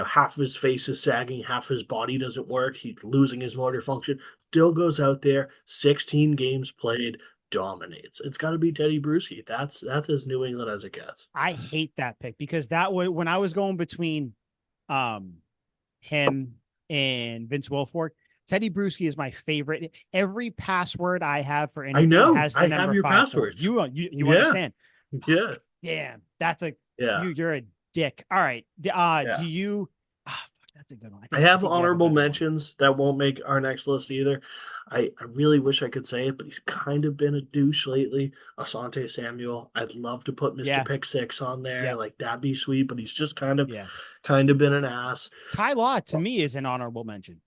Half of his face is sagging, half his body doesn't work. He's losing his motor function. Still goes out there. 16 games played. Dominates. It's got to be Teddy Bruschi. That's as New England as it gets. I hate that pick because that way when I was going between um him and Vince Wilfork, Teddy Bruschi is my favorite. Every password I have for I anything know. has the I have number your 54. passwords. You Yeah. understand? Yeah. Damn, that's a Yeah. you're a dick. All right. Do Yeah. you fuck, that's a good one. I I have think you have a honorable better one. mentions that won't make our next list either. I really wish I could say it, but he's kind of been a douche lately. Asante Samuel. I'd love to put Mr. Yeah. Pick Six on there. Yep. Like that'd be sweet, but he's just Yeah. kind of been an ass. Ty Law to Well, me is an honorable mention.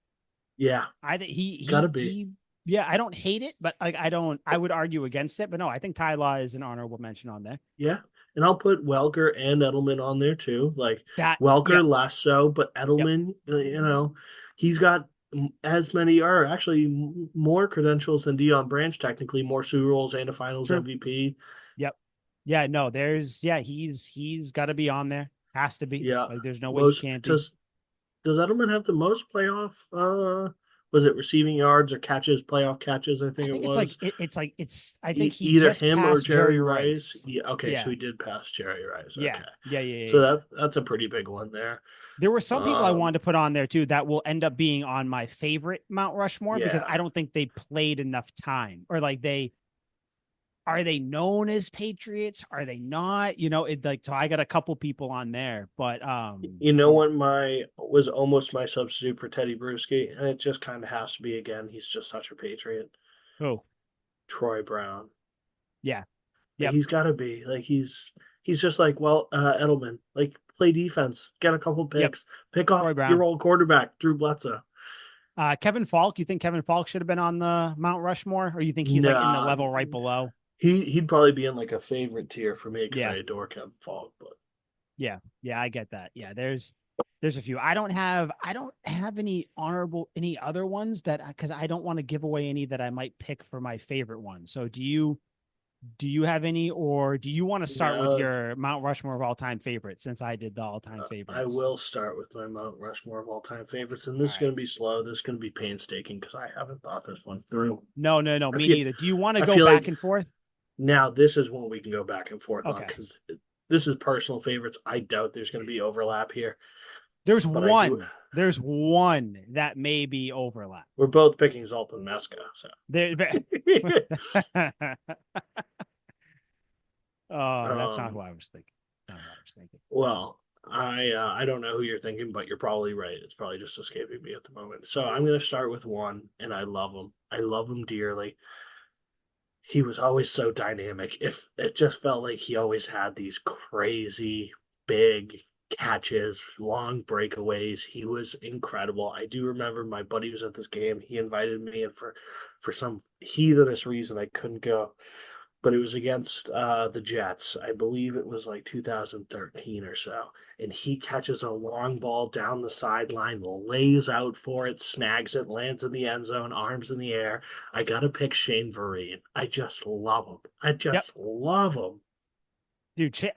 yeah, I think gotta be. yeah, I don't hate it, but like I would argue against it, but no, I think Ty Law is an honorable mention on there. Yeah. And I'll put Welker and Edelman on there too. Like That Welker yep, less so, but yep, Edelman, he's got as many, or actually more credentials than Dion Branch, technically more Super Bowls and a Finals true. MVP. Yep. Yeah, no, he's got to be on there. Has to be. Yeah. Like there's no way he Most can't be. does Edelman have the most playoff was it receiving yards or catches, playoff catches, I I think it think it's like was. I think he Either just him or passed Jerry Jerry Rice. Rice. Yeah, okay, so Yeah. he did pass Jerry Rice. Yeah. Okay. Yeah, yeah, yeah, So yeah. that's a pretty big one there. There were some people I Um wanted to put on there too that will end up being on my favorite Mount Rushmore because yeah. I don't think they played enough time or like they are they known as Patriots? Are they not? It like so I got a couple people on there, but You know what my was almost my substitute for Teddy Bruschi, and it just kind of has to be again. He's just such a patriot. oh Troy Brown. yeah, Like yep, he's got to be like he's just like Edelman. Like play defense, get a couple yep. picks, pick off Troy your Brown, old quarterback Drew Bledsoe. Kevin Falk. You think Kevin Falk should have been on the Mount Rushmore, or you think he's like in the Nah, level right below? he'd probably be in like a favorite tier for me because I Yeah, adore Kevin Falk. But yeah, yeah. I get that. Yeah, there's a few. I don't have any other ones that because I don't want to give away any that I might pick for my favorite one. So do you have any, or do you want to start with no, your Mount Rushmore of all time favorites since I did the all time I favorites? will start with my Mount Rushmore of all time favorites, and All this is right. going to be slow. This is going to be painstaking because I haven't thought this one through. No, no, no, I me feel neither. Do you want to I go feel back like and forth? now this is one we can go back and forth on Okay. because this is personal favorites. I doubt there's going to be overlap here, There's but I do. one. There's one that may be overlap. We're both picking Zoltan Meska, so. There. Oh, that's not who um, I was thinking. Not who I was thinking. well, I don't know who you're thinking, but you're probably right. It's probably just escaping me at the moment. So I'm gonna start with one, and I love him. I love him dearly. He was always so dynamic. If it just felt like he always had these crazy big catches, long breakaways. He was incredible. I do remember my buddy was at this game. He invited me, and for some heathenish reason I couldn't go, but it was against the Jets. I believe it was like 2013 or so. And he catches a long ball down the sideline, lays out for it, snags it, lands in the end zone, arms in the air. I got to pick Shane Vereen. I just love him. I Yep, just love him. dude.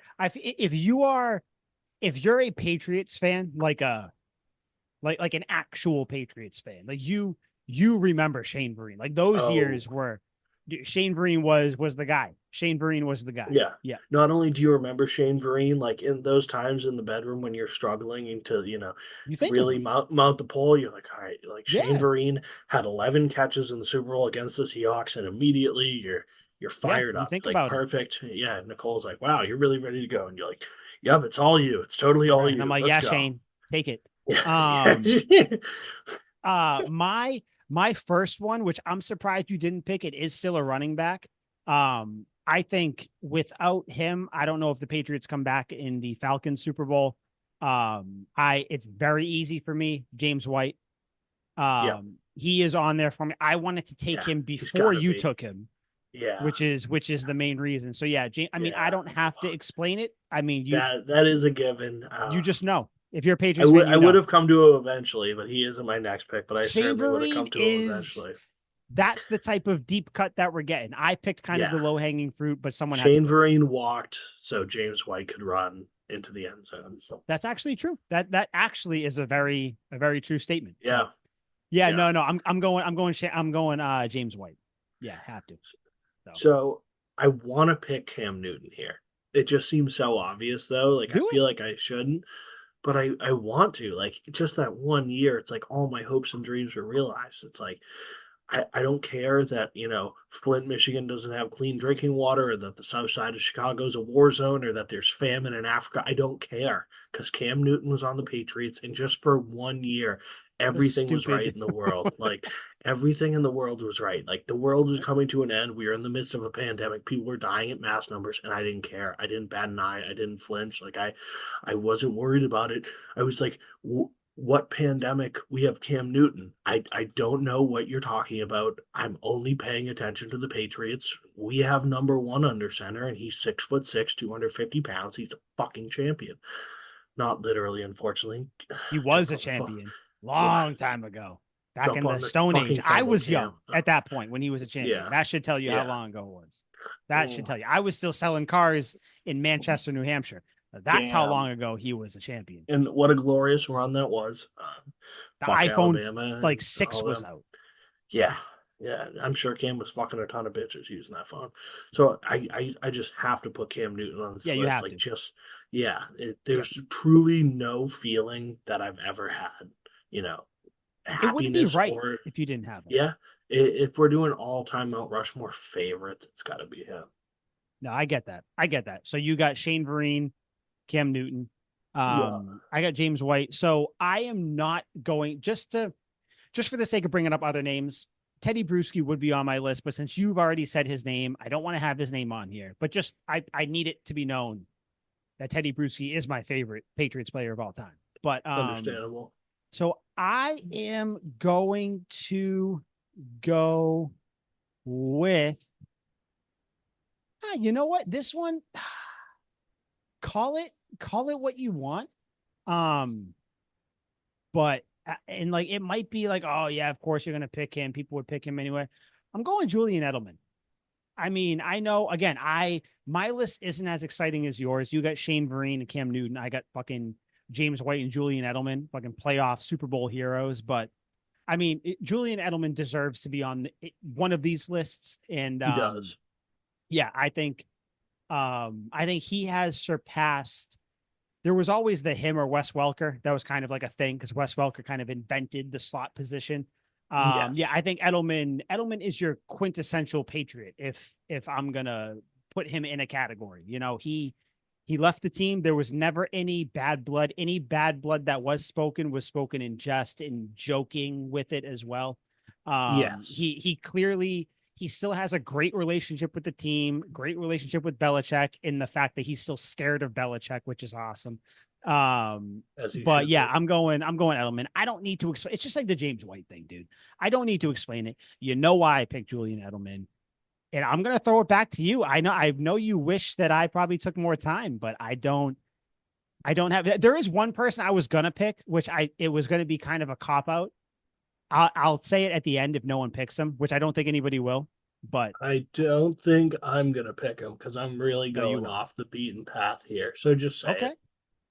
If you're a Patriots fan, like an actual Patriots fan, like you remember Shane Vereen. Like those Oh, years were dude, Shane Vereen was the guy. Shane Vereen was the guy. yeah. Yeah, Not only do you remember Shane Vereen, like in those times in the bedroom when you're struggling to, you think of really him. mount the pole, you're like, all right, like Shane Yeah, Vereen had 11 catches in the Super Bowl against the Seahawks, and immediately you're yeah. fired You up, think like about him, perfect. Yeah, Nicole's like, wow, you're really ready to go, and you're like, yep, it's all you. It's totally all right? And I'm you. like, Let's yeah, go. Shane, take it. Yeah, Um, yeah. my first one, which I'm surprised you didn't pick it, is still a running back. I think without him, I don't know if the Patriots come back in the Falcons Super Bowl. I it's very easy for me, James White. Yeah, He is on there for me. I wanted to take yeah. him He's before got to you be. took him, Yeah, which is the main reason. So yeah, I mean, I yeah. don't have to explain it. I mean, That is a given. you just know. If you're a I Patriots would fan, I you would know. have come to him eventually, but he isn't my next pick. But I Shane certainly would have Vereen come to him is eventually. that's the type of deep cut that we're getting. I picked kind of Yeah, the low hanging fruit, but someone had to Shane cook it. Vereen walked so James White could run into the end zone. So That's actually true. That actually is a very true statement. So yeah, yeah, yeah. no, I'm going James White. Yeah, have to. So So I want to pick Cam Newton here. It just seems so obvious though. Like I do it. feel like I shouldn't, but I want to. Like just that 1 year, it's like all my hopes and dreams were realized. It's like I don't care that, Flint, Michigan doesn't have clean drinking water or that the south side of Chicago is a war zone or that there's famine in Africa. I don't care because Cam Newton was on the Patriots and just for 1 year, That's everything was right stupid. in the world. Like everything in the world was right. Like the world was coming to an end. We were in the midst of a pandemic. People were dying at mass numbers and I didn't care. I didn't bat an eye. I didn't flinch. Like I wasn't worried about it. I was like, what pandemic? We have Cam Newton. I don't know what you're talking about. I'm only paying attention to the Patriots. We have number one under center, and he's 6'6", 250 pounds. He's a fucking champion. Not literally, unfortunately. He was Jump a on the phone. champion long time ago, back Jump in the on the Stone Age. fucking I phone, was Cam. young at that point when he was a champion. Yeah, That should tell you how yeah. long ago it was. That should Mm, tell you. I was still selling cars in Manchester, New Hampshire. That's how long Cam. ago he was a champion. And what a glorious run that was. The Fuck iPhone Alabama like and six all was them. out. Yeah, yeah. I'm sure Cam was fucking a ton of bitches using that phone. So I just have to put Cam Newton on Yeah, this you list. have Like to. just yeah, Yeah. there's truly no feeling that I've ever had. You know, It wouldn't be happiness right or if you didn't have him. yeah. If we're doing all time Mount Rushmore favorites, it's got to be him. No, I get that. I get that. So you got Shane Vereen, Cam Newton. Yeah, I got James White. So I am not going just for the sake of bringing up other names. Teddy Bruschi would be on my list, but since you've already said his name, I don't want to have his name on here. But just I need it to be known that Teddy Bruschi is my favorite Patriots player of all time. But understandable. so I am going to go with you know what? This one call it what you want. Um, but and like it might be like, oh yeah, of course you're gonna pick him. People would pick him anyway. I'm going Julian Edelman. I mean, I know again, I my list isn't as exciting as yours. You got Shane Vereen and Cam Newton. I got fucking James White and Julian Edelman, fucking playoff Super Bowl heroes. But I mean, Julian Edelman deserves to be on one of these lists. And He does. yeah, I think he has surpassed. There was always the him or Wes Welker. That was kind of like a thing because Wes Welker kind of invented the slot position. Yeah, Yes. I think Edelman is your quintessential Patriot. If I'm gonna put him in a category, He left the team. There was never any bad blood. Any bad blood that was spoken in jest and joking with it as well. Yes. He clearly he still has a great relationship with the team, great relationship with Belichick, in the fact that he's still scared of Belichick, which is awesome. As he But should yeah, be. I'm going Edelman. I don't need to explain. It's just like the James White thing, dude. I don't need to explain it. You know why I picked Julian Edelman. And I'm gonna throw it back to you. I know you wish that I probably took more time, but I don't have. There is one person I was gonna pick, which it was gonna be kind of a cop out. I'll say it at the end if no one picks him, which I don't think anybody will. But I don't think I'm gonna pick him because I'm really no, you going won't. off the beaten path here. So just say Okay, it.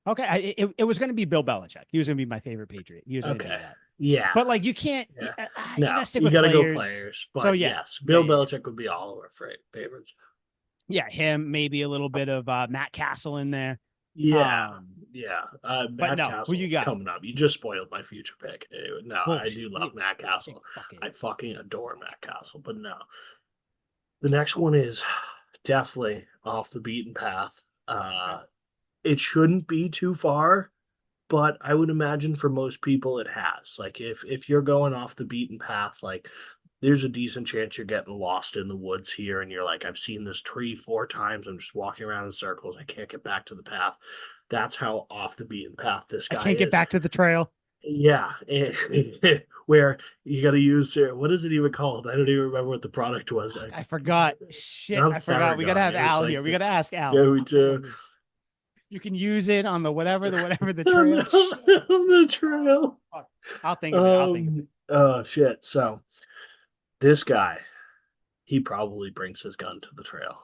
okay. It was gonna be Bill Belichick. He was gonna be my favorite Patriot. He was gonna be Okay. that. Yeah. But like, you can't. Yeah. You No, gotta stick you with got to go players. players. So But yeah, yes, yeah, Bill yeah, yeah. Belichick would be all of our favorites. Yeah, him. Maybe a little bit of Matt Castle in there. Yeah. Um, Yeah. but Matt no, who you Castle's got? coming up. You just spoiled my future pick. No, I Bullshit. do You love Matt Castle. fucking I fucking adore Matt Castle. But no. The next one is definitely off the beaten path. okay. It shouldn't be too far, but I would imagine for most people it has. Like if you're going off the beaten path, like there's a decent chance you're getting lost in the woods here and you're like, I've seen this tree 4 times. I'm just walking around in circles. I can't get back to the path. That's how off the beaten path this I guy can't get is. back to the trail. Yeah, where you got to use what is it even called? I don't even remember what the product was. Fuck, I forgot. Shit, Not I forgot. We gotta Theragun. have It was Al like here. We gotta ask Al. yeah, we do. You can use it on the whatever the on trail. Shit. the trail. Fuck. I'll think of it. I'll think of it. Oh shit. So this guy, he probably brings his gun to the trail.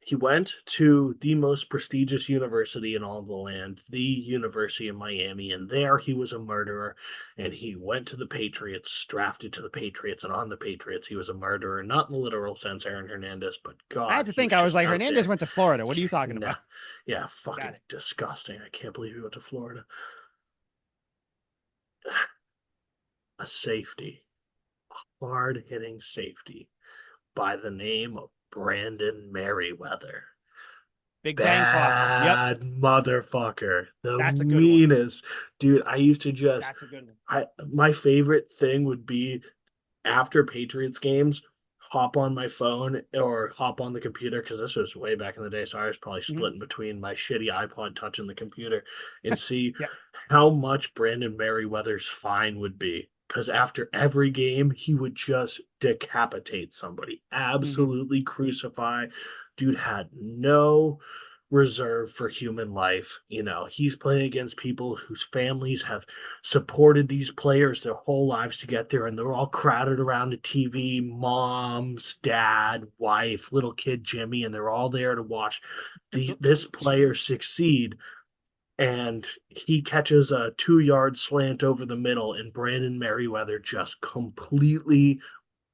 He went to the most prestigious university in all the land, the University of Miami, and there he was a murderer. And he went to the Patriots, drafted to the Patriots, and on the Patriots, he was a murderer, not in the literal sense, Aaron Hernandez, but I had God, to he think. was I was just like, out Hernandez there. went to Florida. What are you talking No, about? yeah, Got fucking it. disgusting. I can't believe he went to Florida. A safety, hard hitting safety by the name of Brandon Merriweather. Big Bang Club. Yep, Bad motherfucker. The that's a good one. meanest. Dude, I used to just That's a good one. I my favorite thing would be after Patriots games, hop on my phone or hop on the computer because this was way back in the day, so I was probably Mhm. splitting between my shitty iPod Touch and the computer and see Yep. how much Brandon Merriweather's fine would be. Because after every game, he would just decapitate somebody, Hmm. absolutely crucify. Dude had no reserve for human life. He's playing against people whose families have supported these players their whole lives to get there, and they're all crowded around the TV, moms, dad, wife, little kid Jimmy, and they're all there to watch this player succeed. And he catches a 2 yard slant over the middle, and Brandon Merriweather just completely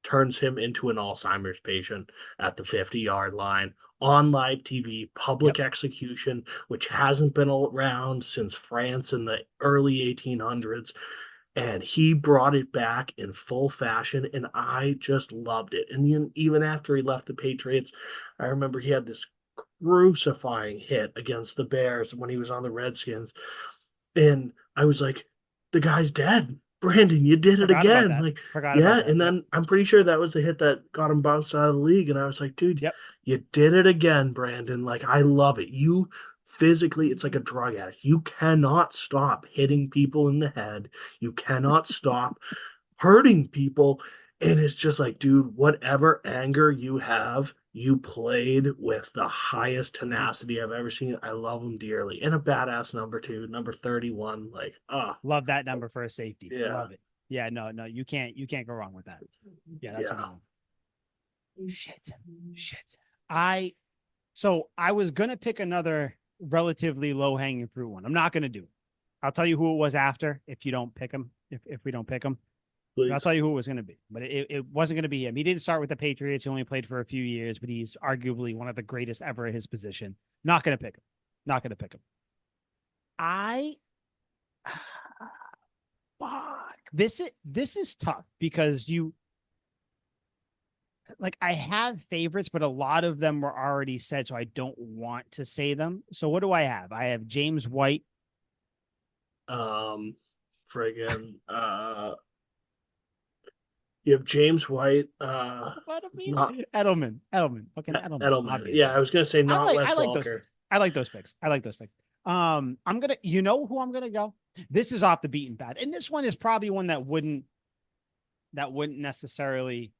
turns him into an Alzheimer's patient at the 50-yard line on live TV, Yep. public execution, which hasn't been around since France in the early 1800s. And he brought it back in full fashion, and I just loved it. And even after he left the Patriots, I remember he had this crucifying hit against the Bears when he was on the Redskins. And I was like, the guy's dead. Brandon, you did it Forgot about again. that. Like, Forgot yeah. about that. And Yep. then I'm pretty sure that was the hit that got him bounced out of the league. And I was like, dude, Yep. you did it again, Brandon. Like, I love it. You physically, it's like a drug addict. You cannot stop hitting people in the head. You cannot stop hurting people. And it's just like, dude, whatever anger you have, you played with the highest Mhm. tenacity I've ever seen. I love him dearly. And a badass number two, number 31. Like, Love that number for a safety. yeah, Love it. Yeah, no, you can't go wrong with that. Yeah, that's a yeah. good one. Shit. Shit. I so I was gonna pick another relatively low hanging fruit one. I'm not gonna do it. I'll tell you who it was after if you don't pick him. If we don't pick him, I'll Please. tell you who it was gonna be. But it wasn't gonna be him. He didn't start with the Patriots. He only played for a few years, but he's arguably one of the greatest ever at his position. Not gonna pick him. Not gonna pick him. I fuck. This is tough because like I have favorites, but a lot of them were already said, so I don't want to say them. So what do I have? I have James White. Um, friggin' you have James White, What I mean, not Edelman, fucking Edelman, Edelman. Yeah, obviously. I was gonna say I not like I Wes like those. Walker. I like those picks. I like those picks. I'm gonna. You know who I'm gonna go? This is off the beaten path, and this one is probably one that wouldn't necessarily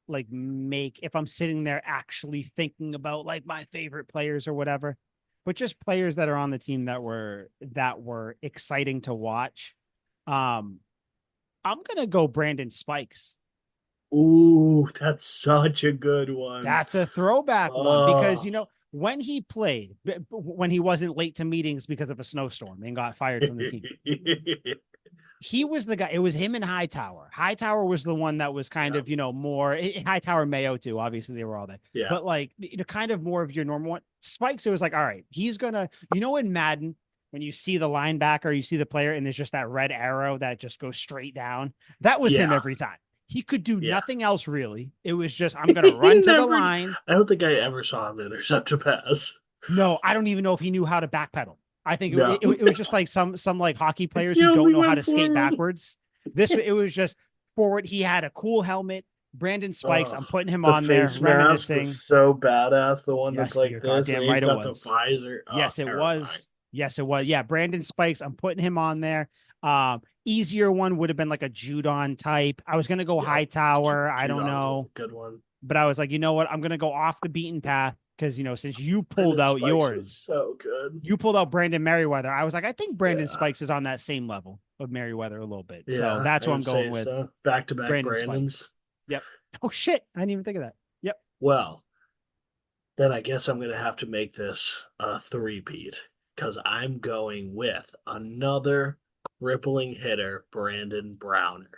like make if I'm sitting there actually thinking about like my favorite players or whatever, but just players that are on the team that were exciting to watch. Um, I'm gonna go Brandon Spikes. Ooh, that's such a good one. That's a throwback one because Oh. you know when he played, when he wasn't late to meetings because of a snowstorm and got fired from the team. He was the guy. It was him and Hightower. Hightower was the one that was kind Yeah. of, more Hightower Mayo too. Obviously, they were all there, Yeah. but like, kind of more of your normal one. Spikes, it was like, all right, he's gonna, in Madden, when you see the linebacker, you see the player, and there's just that red arrow that just goes straight down. That was him Yeah. every time. He could do Yeah. nothing else really. It was just, I'm gonna run to the Never, line. I don't think I ever saw him intercept a pass. No, I don't even know if he knew how to backpedal. I think No. it was just like some like hockey players He who don't only know how went to skate forward. backwards. This it was just forward. He had a cool helmet. Brandon Spikes. Oh, I'm putting him the on there, face mask was reminiscing. so badass. The one that's Yes, like you're this, and goddamn he's right. It got the was. visor. Oh, Yes, it terrifying. was. Yes, it was. Yeah, Brandon Spikes. I'm putting him on there. Easier one would have been like a Judon type. I was gonna go Yep. Hightower. I don't Judon's a know, good one. but I was like, you know what? I'm gonna go off the beaten path because since you pulled Brandon out Spikes was yours, so good. you pulled out Brandon Merriweather. I was like, I think Brandon Yeah. Spikes is on that same level of Merriweather a little bit. So Yeah, that's I what would I'm going say with. so. Back to back Brandon Spikes. Brandons. Yep. Oh shit. I didn't even think of that. Yep. Well, then I guess I'm gonna have to make this a three-peat because I'm going with another crippling hitter, Brandon Browner.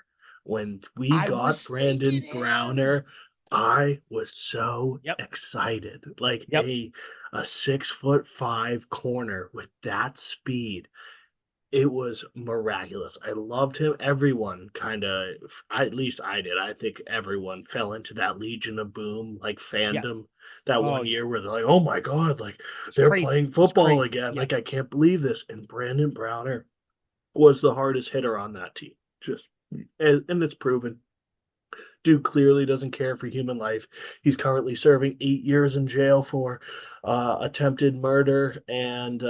When we I got was thinking Brandon him. Browner, I was so Yep. excited. Like Yep. a 6'5" corner with that speed, it was miraculous. I loved him. Everyone kind of, at least I did. I think everyone fell into that Legion of Boom like Yeah. fandom that Oh one yeah. year where they're like, "Oh my god, like It's they're crazy. playing It's football crazy. again! Yeah. Like I can't believe this." And Brandon Browner was the hardest hitter on that team. Just and it's proven. Dude clearly doesn't care for human life. He's currently serving 8 years in jail for attempted murder and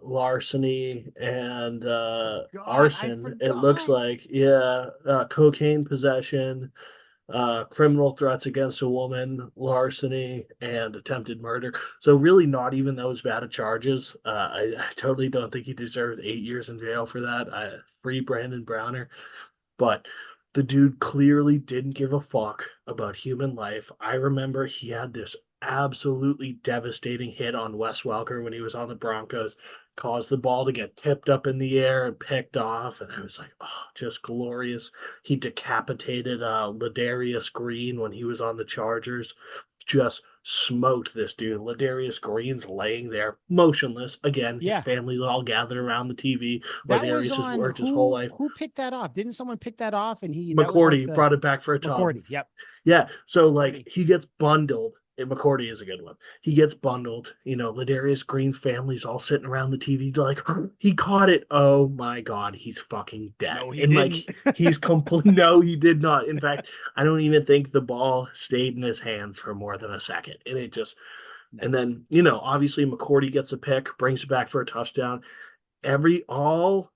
larceny and God, I arson. It looks forgot. like, yeah, cocaine possession, criminal threats against a woman, larceny, and attempted murder. So really, not even those bad of charges. I totally don't think he deserves 8 years in jail for that. Free Brandon Browner. But the dude clearly didn't give a fuck about human life. I remember he had this absolutely devastating hit on Wes Welker when he was on the Broncos, caused the ball to get tipped up in the air and picked off. And I was like, oh, just glorious. He decapitated Ladarius Green when he was on the Chargers. Just smoked this dude. Ladarius Green's laying there motionless. Again, his Yeah. family's all gathered around the TV. That was Ladarius has on worked his whole who life. who picked that off? Didn't someone pick that off? And that was like McCourty the brought it back for a tom. McCourty. Yep. Yeah, so like McCourty. he gets bundled. And McCourty is a good one. He gets bundled. Ladarius Green's family's all sitting around the TV. They're like, he caught it. Oh my god, he's fucking dead. No, he And like didn't. he's complete. No, he did not. In fact, I don't even think the ball stayed in his hands for more than a second. And it just, No. and then obviously McCourty gets a pick, brings it back for a touchdown. All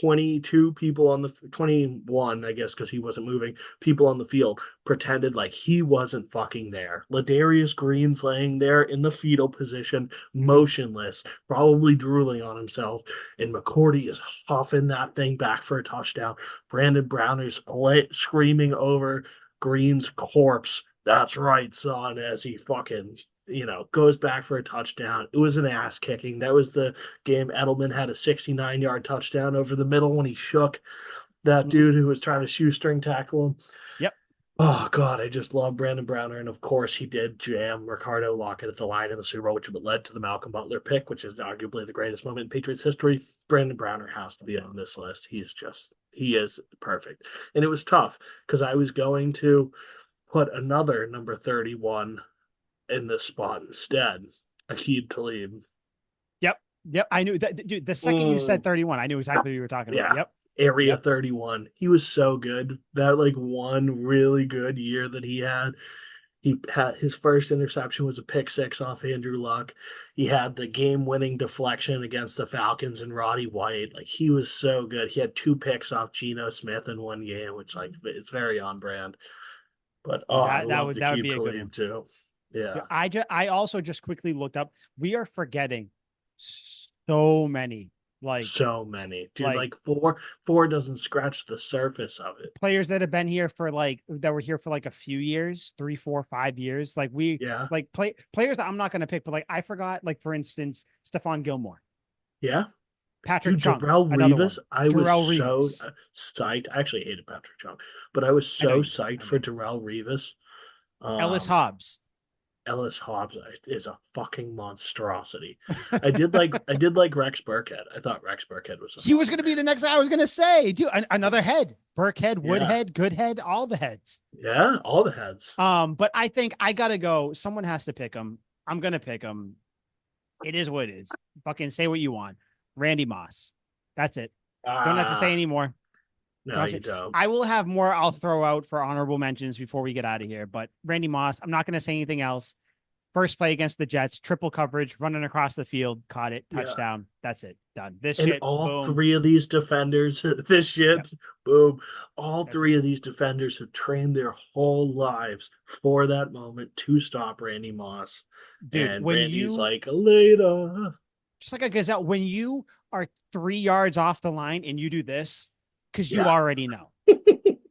22 people on the 21, I guess, because he wasn't moving, people on the field pretended like he wasn't fucking there. Ladarius Green's laying there in the fetal position, Mhm. motionless, probably drooling on himself, and McCourty is huffing that thing back for a touchdown. Brandon Brown is screaming over Green's corpse. That's right, son, as he fucking goes back for a touchdown. It was an ass kicking. That was the game. Edelman had a 69-yard touchdown over the middle when he shook that Mhm. dude who was trying to shoestring tackle him. Yep. Oh God, I just love Brandon Browner, and of course he did jam Ricardo Lockett at the line in the Super Bowl, which led to the Malcolm Butler pick, which is arguably the greatest moment in Patriots history. Brandon Browner has to be on this list. He is perfect. And it was tough because I was going to put another number 31 in this spot instead. Aqib Talib. Yep. Yep. I knew that, dude. The second you said Mm, 31, I knew exactly what you were talking about. yeah. Yep. Area Yep. 31. He was so good. That like one really good year that he had. He had his first interception was a pick six off Andrew Luck. He had the game winning deflection against the Falcons and Roddy White. Like he was so good. He had two picks off Geno Smith in one game, which like it's very on brand. But Dude, I that love would the that would Cube be a good Talib one. too. Yeah, Yeah. I also just quickly looked up. We are forgetting so many like So many. Dude, like like four doesn't scratch the surface of it. players that have been here for like that were here for like a few years, 3, 4, 5 years. Like we Yeah. like players that I'm not gonna pick, but like I forgot, like for instance, Stephon Gilmore, Yeah. Patrick Dude, Chung, Darrell another Revis, one. I was Darrell so Revis. psyched. I actually hated Patrick Chung, but I was I know so you did. psyched I know for you did. Darrell Revis. Ellis Um, Hobbs. Ellis Hobbs is a fucking monstrosity. I did like Rex Burkhead. I thought Rex Burkhead was a He was fun going to be name. the next guy I was going to say, dude. Another head, Burkhead, Yeah. Woodhead, Goodhead, all the heads. Yeah, all the heads. But I think I gotta go. Someone has to pick him. I'm gonna pick him. It is what it is. Fucking say what you want. Randy Moss. That's it. Don't have to say Ah, anymore. Don't no, have you to. don't. I will have more. I'll throw out for honorable mentions before we get out of here. But Randy Moss. I'm not gonna say anything else. First play against the Jets, triple coverage, running across the field, caught it, Yeah. touchdown. That's it. Done. This And shit. all Boom. three of these defenders, this shit, Yep. boom. All That's it. three of these defenders have trained their whole lives for that moment to stop Randy Moss. Dude, And when Randy's you like, later. just like a gazelle, when you are 3 yards off the line and you do this, because you Yeah. already know.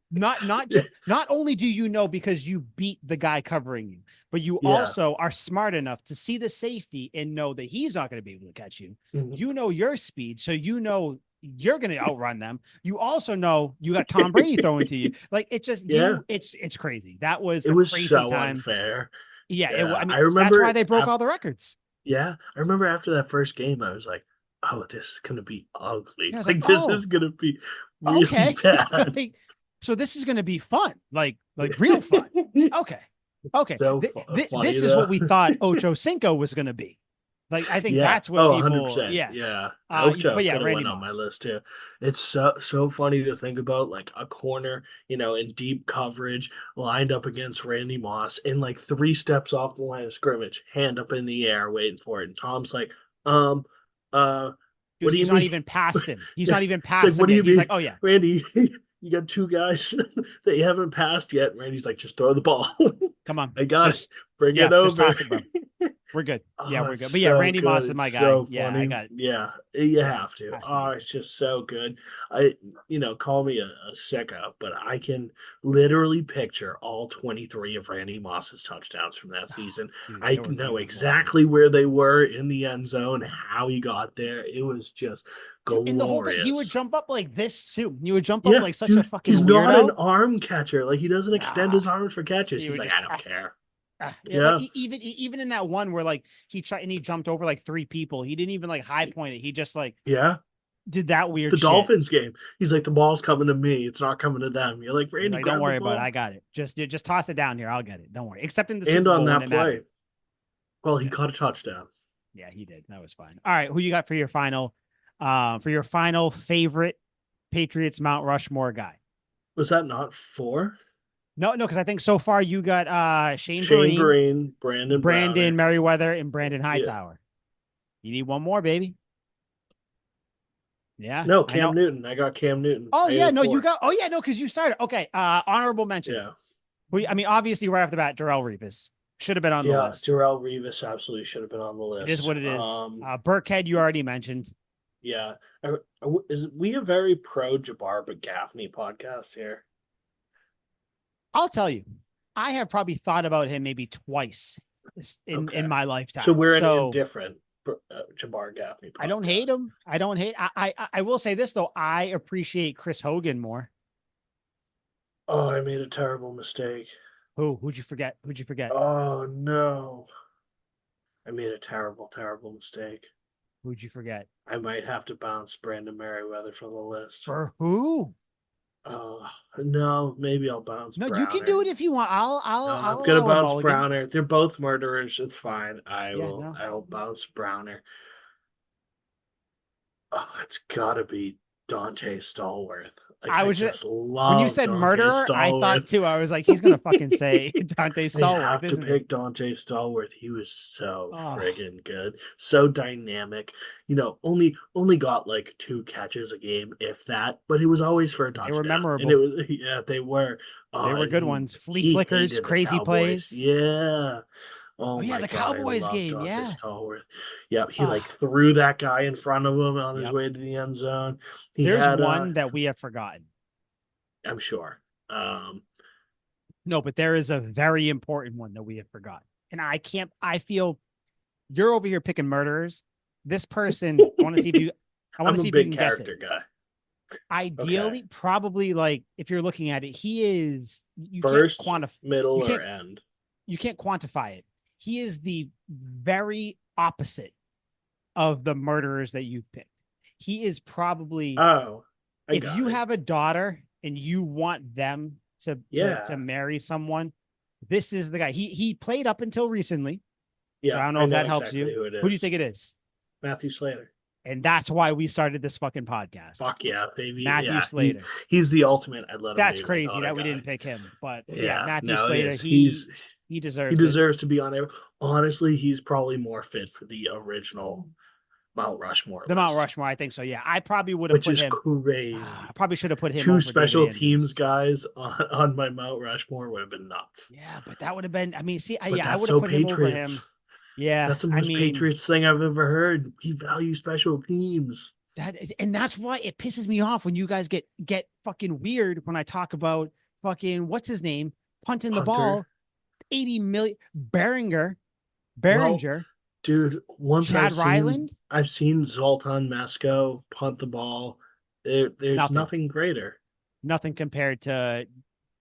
Not just not only do you know because you beat the guy covering you, but you Yeah. also are smart enough to see the safety and know that he's not going to be able to catch you. Mhm. You know your speed, so you know you're going to outrun them. You also know you got Tom Brady throwing to you. Like it just Yeah. it's crazy. That was It a was crazy so time. unfair. Yeah, Yeah. I mean I that's why remember they broke all the records. yeah. I remember after that first game, I was like, oh, this is gonna be ugly. Yeah, I was like, Like this is oh, gonna be really okay. bad. Like, so this is going to be fun, like real fun. Okay. Okay. So funny This is though. what we thought Ocho Cinco was going to be. Like, I think Yeah. that's what Oh, people, 100%. yeah. Yeah. But Ocho yeah, could have Randy went on my Moss. list too. It's so funny to think about like a corner, in deep coverage, lined up against Randy Moss, and like 3 steps off the line of scrimmage, hand up in the air, waiting for it. And Tom's like, um, uh, Dude, what do you he's not mean? even past him. He's not It's even like, past what him do yet. you He's like, mean, oh, yeah. Randy? You got two guys that you haven't passed yet. And Randy's like, just throw the ball. Come on. I got it. Just, Bring yeah, it just over. toss it, bro. We're good. Yeah, Oh, we're it's good. But yeah, so Randy good. Moss is It's my guy. so Yeah, I funny. got it. Yeah, you Yeah, have to. has to Oh, be. it's just so good. Call me a sicko, but I can literally picture all 23 of Randy Moss's touchdowns from that season. Dude, I they were know beautiful, man. exactly where they were in the end zone, how he got there. It was just Dude, and the whole thing, he would glorious. jump up like this too. He would jump up Yeah, like such a dude, fucking he's not an weirdo. arm catcher. Like he doesn't extend Nah, his arms for catches. he He's would like, just I don't care. yeah, like Yeah. even in that one where like he tried and he jumped over like 3 people. He didn't even like high point it. He just like Yeah. did that The weird shit. Dolphins game. He's like, the ball's coming to me. It's not coming to them. You're like, He's Randy, like, don't grab the worry about it. I ball. got it. Just toss it down here. I'll get it. Don't worry. Except in the And Super on Bowl when that it mattered. play, well, he Yeah, caught a touchdown. yeah, he did. That was fine. All right, who you got for your final? For your final favorite Patriots Mount Rushmore guy? Was that not four? No, no, because I think so far you got Shane Shane Vereen, Vereen, Brandon Brandon Browner. Merriweather, and Brandon Yeah. Hightower. You need one more, baby. Yeah, No, I Cam know. Newton. I got Cam Newton. Oh I yeah, had no, you four. got. Oh yeah, no, because you started. Okay, honorable mention. Yeah. I mean, obviously, right off the bat, Darrell Revis should have been on the Yeah. list. Darrell Revis absolutely should have been on the It is list. what it is. Burkhead, you already mentioned. Yeah. Is we a very pro Jabbar but Gaffney podcast here? I'll tell you, I have probably thought about him maybe twice Okay. in my So lifetime. we're an So indifferent Jabbar Gaffney I don't hate podcast. him. I don't hate. I will say this though. I appreciate Chris Hogan more. Oh, I made a terrible mistake. Who'd you forget? Who'd you forget? Oh no. I made a terrible, terrible mistake. Who'd you forget? I might have to bounce Brandon Merriweather from the list. For who? No, maybe I'll bounce No, you can do Browner. it if you want. No, I'll I'm gonna allow a bounce mulligan. Browner. They're both murderers. It's fine. Yeah, no. I'll bounce Browner. Oh, it's gotta be Dante Stallworth. Like I I was just just when you love said Dante murderer, I thought Stallworth. too. I was like, he's gonna fucking say Dante I Stallworth, have to isn't he? pick Dante Stallworth. He was so Oh, friggin' good, so dynamic. Only got like two catches a game, if that, but it was always for a they were touchdown, and it memorable. was yeah they were. They were And good ones. Flea he flickers, hated the crazy Cowboys. plays. Yeah. Oh Oh yeah, my the God, I Cowboys love game. Dante Yeah. Stallworth. Yep, he like Ah, threw that guy in front of him on his yep. way to the end zone. He There's had one that we have forgotten. I'm sure. No, but there is a very important one that we have forgotten. And I can't, I feel you're over here picking murderers. This person, I want I'm to a see if you big can guess it. character guy. Okay. Ideally, probably like if you're looking at it, he is, First, middle, you or can't, end. you can't quantify it. He is the very opposite of the murderers that you've picked. He is probably, Oh, I if got you it. have a daughter and you want them to Yeah. marry someone, this is the guy. He played up until recently, so I Yeah, don't know I if know that helps exactly you. who it Who do you is. think it is? Matthew Slater. And that's why we started this fucking podcast. Fuck yeah, baby. Matthew Yeah, Slater. he's the ultimate I'd let him That's date my crazy daughter that we guy. didn't pick him, but yeah, Yeah, Matthew no, it Slater. is. He He deserves it. deserves to be on there. Honestly, he's probably more fit for the original Mount Rushmore The Mount list, Rushmore, I think so. Yeah, I probably would have which put is him. I crazy. probably should have put him Two over David special teams Andrews. guys on my Mount Rushmore would have been nuts. Yeah, but that would have been. I mean, see, But I that's would have so put him over Patriots. him. Yeah, That's the I most mean Patriots thing I've ever heard. We value special teams. and that's why it pisses me off when you guys get fucking weird when I talk about fucking what's his name punting the ball Punter. 80 million Well, Behringer, dude, once Chad Ryland, I've seen Zoltan Mesko punt the ball. There's nothing, nothing greater. nothing compared to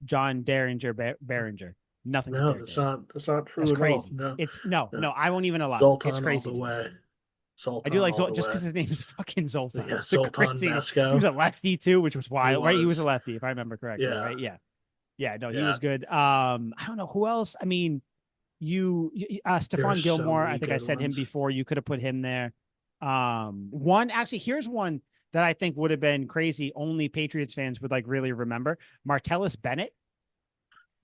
John Derringer Behringer, nothing No, compared to him. that's not That's true at all. crazy. No, It's no, no. no, I won't even allow it. It's Zoltan all crazy the to me. way. I do Sultan like all the just way. because his name is fucking Zoltan. Yeah, It's a Sultan crazy. He was Mesko. a lefty too, which was He wild, right? He was a was. lefty, if I remember correctly, Yeah, right? Yeah, yeah. No, he yeah. was good. I don't know who else. I mean, There are Stephon so Gilmore. I many think I good said him ones. before. You could have put him there. One actually, here's one that I think would have been crazy. Only Patriots fans would like really remember. Martellus Bennett,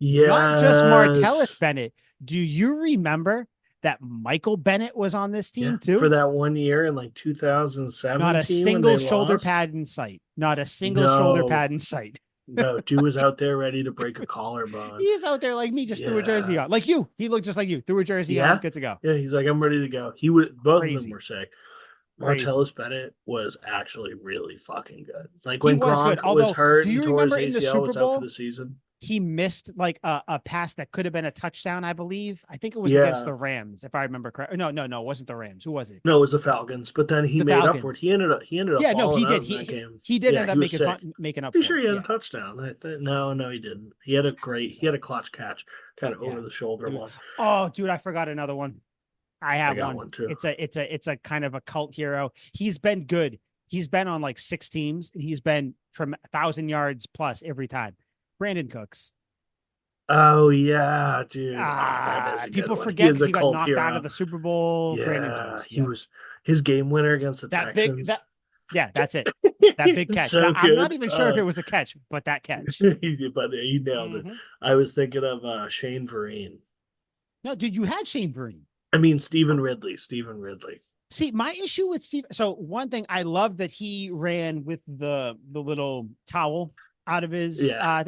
not just Martellus Yes. Bennett. Do you remember that Michael Bennett was on this Yeah, team for too? that one year in like Not a 2017 when single they shoulder lost. pad in sight. Not a single shoulder No, pad in sight. no, dude was out there ready to break a collarbone. He is out there like me, just threw a jersey Yeah, on. Like you. He looked just like you. Threw a jersey on, yeah, good to go. yeah. He's like, I'm ready to go. He would. Both of them Crazy. were sick. Crazy. Martellus Bennett was actually really fucking good. Like He when was good. Gronk was Although, hurt do and you tore his remember in the ACL, Super was out for Bowl, the season. he missed like a pass that could have been a touchdown, I believe. I think it was against Yeah, the Rams, if I remember correctly. No, no, no, it wasn't the Rams. Who was it? no, it was the Falcons. But then he The made up for it. Falcons. He ended up Yeah, no, balling he did. out in that game. He did Yeah, end he up was sick. making up Pretty for sure it. he had a Yeah. touchdown. No, no, he didn't. He had a great, he So had a clutch catch, kind of yeah. over the shoulder one. Oh, dude, I forgot another one. I I have got one. one too. It's a kind of a cult hero. He's been good. He's been on like 6 teams and he's been 1,000 yards plus every time. Brandon Cooks. Oh yeah, dude. Oh, that is a good People one. He forget is because a he got cult knocked out of hero. the Super Bowl. Brandon Yeah, Cooks. he Yep. was his game winner against the That big Texans. that yeah, that's it. That big catch. Now So I'm not good. even sure if it was a catch, but that catch. But he nailed it. Mhm. I was thinking of Shane Vereen. No, dude, you had Shane Vereen. I mean Stephen Ridley. Stephen Ridley. See, my issue with Steve. So one thing I love that he ran with the little towel out of his. Yeah.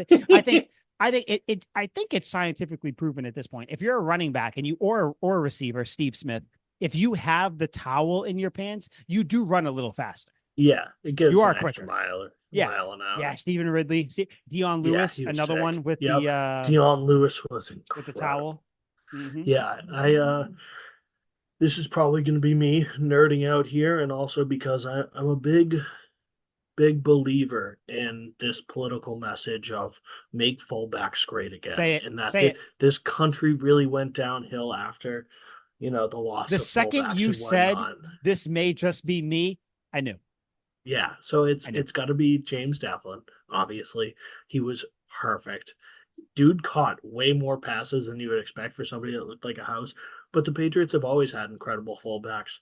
I think it's scientifically proven at this point. If you're a running back and you or a receiver, Steve Smith, if you have the towel in your pants, you do run a little faster. Yeah, it You gives are an extra quicker. mile, Yeah, mile an hour. yeah. Stephen Ridley, see, Dion Yeah, Lewis, he was another sick. one with Yep. Deion Lewis was the incredible. towel. Mm-hmm. Yeah, I this is probably gonna be me nerding out here, and also because I'm a big believer in this political message of make fullbacks great again. Say it. And that Say it. this country really went downhill after, the loss The of second fullbacks you and said whatnot. this may just be me, I knew. Yeah, so I knew. it's got to be James Devlin. Obviously, he was perfect. Dude caught way more passes than you would expect for somebody that looked like a house. But the Patriots have always had incredible fullbacks.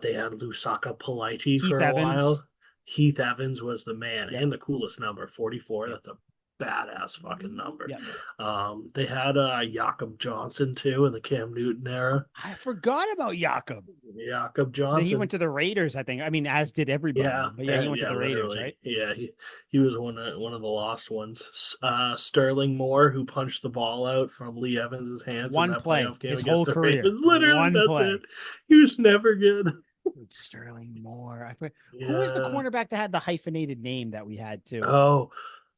They had Lusaka Politi Heath for a Evans. while. Heath Evans was the man, Yep. and the coolest number, 44. Yep. That's a badass fucking number. Yep. They had Jakob Johnson too in the Cam Newton era. I forgot about Jakob. Jakob Then he went Johnson. to the Raiders, I think. I mean, as did everybody. Yeah, But yeah, he went to yeah, the Raiders, literally. right? Yeah, he was one of the lost ones. Sterling Moore, who punched the ball out from Lee Evans's hands in One that play, playoff game his whole against the career. Ravens. Literally, One that's it. play. He was never good. Dude, Sterling Moore. Who was the Yeah. cornerback that had the hyphenated name that we had too?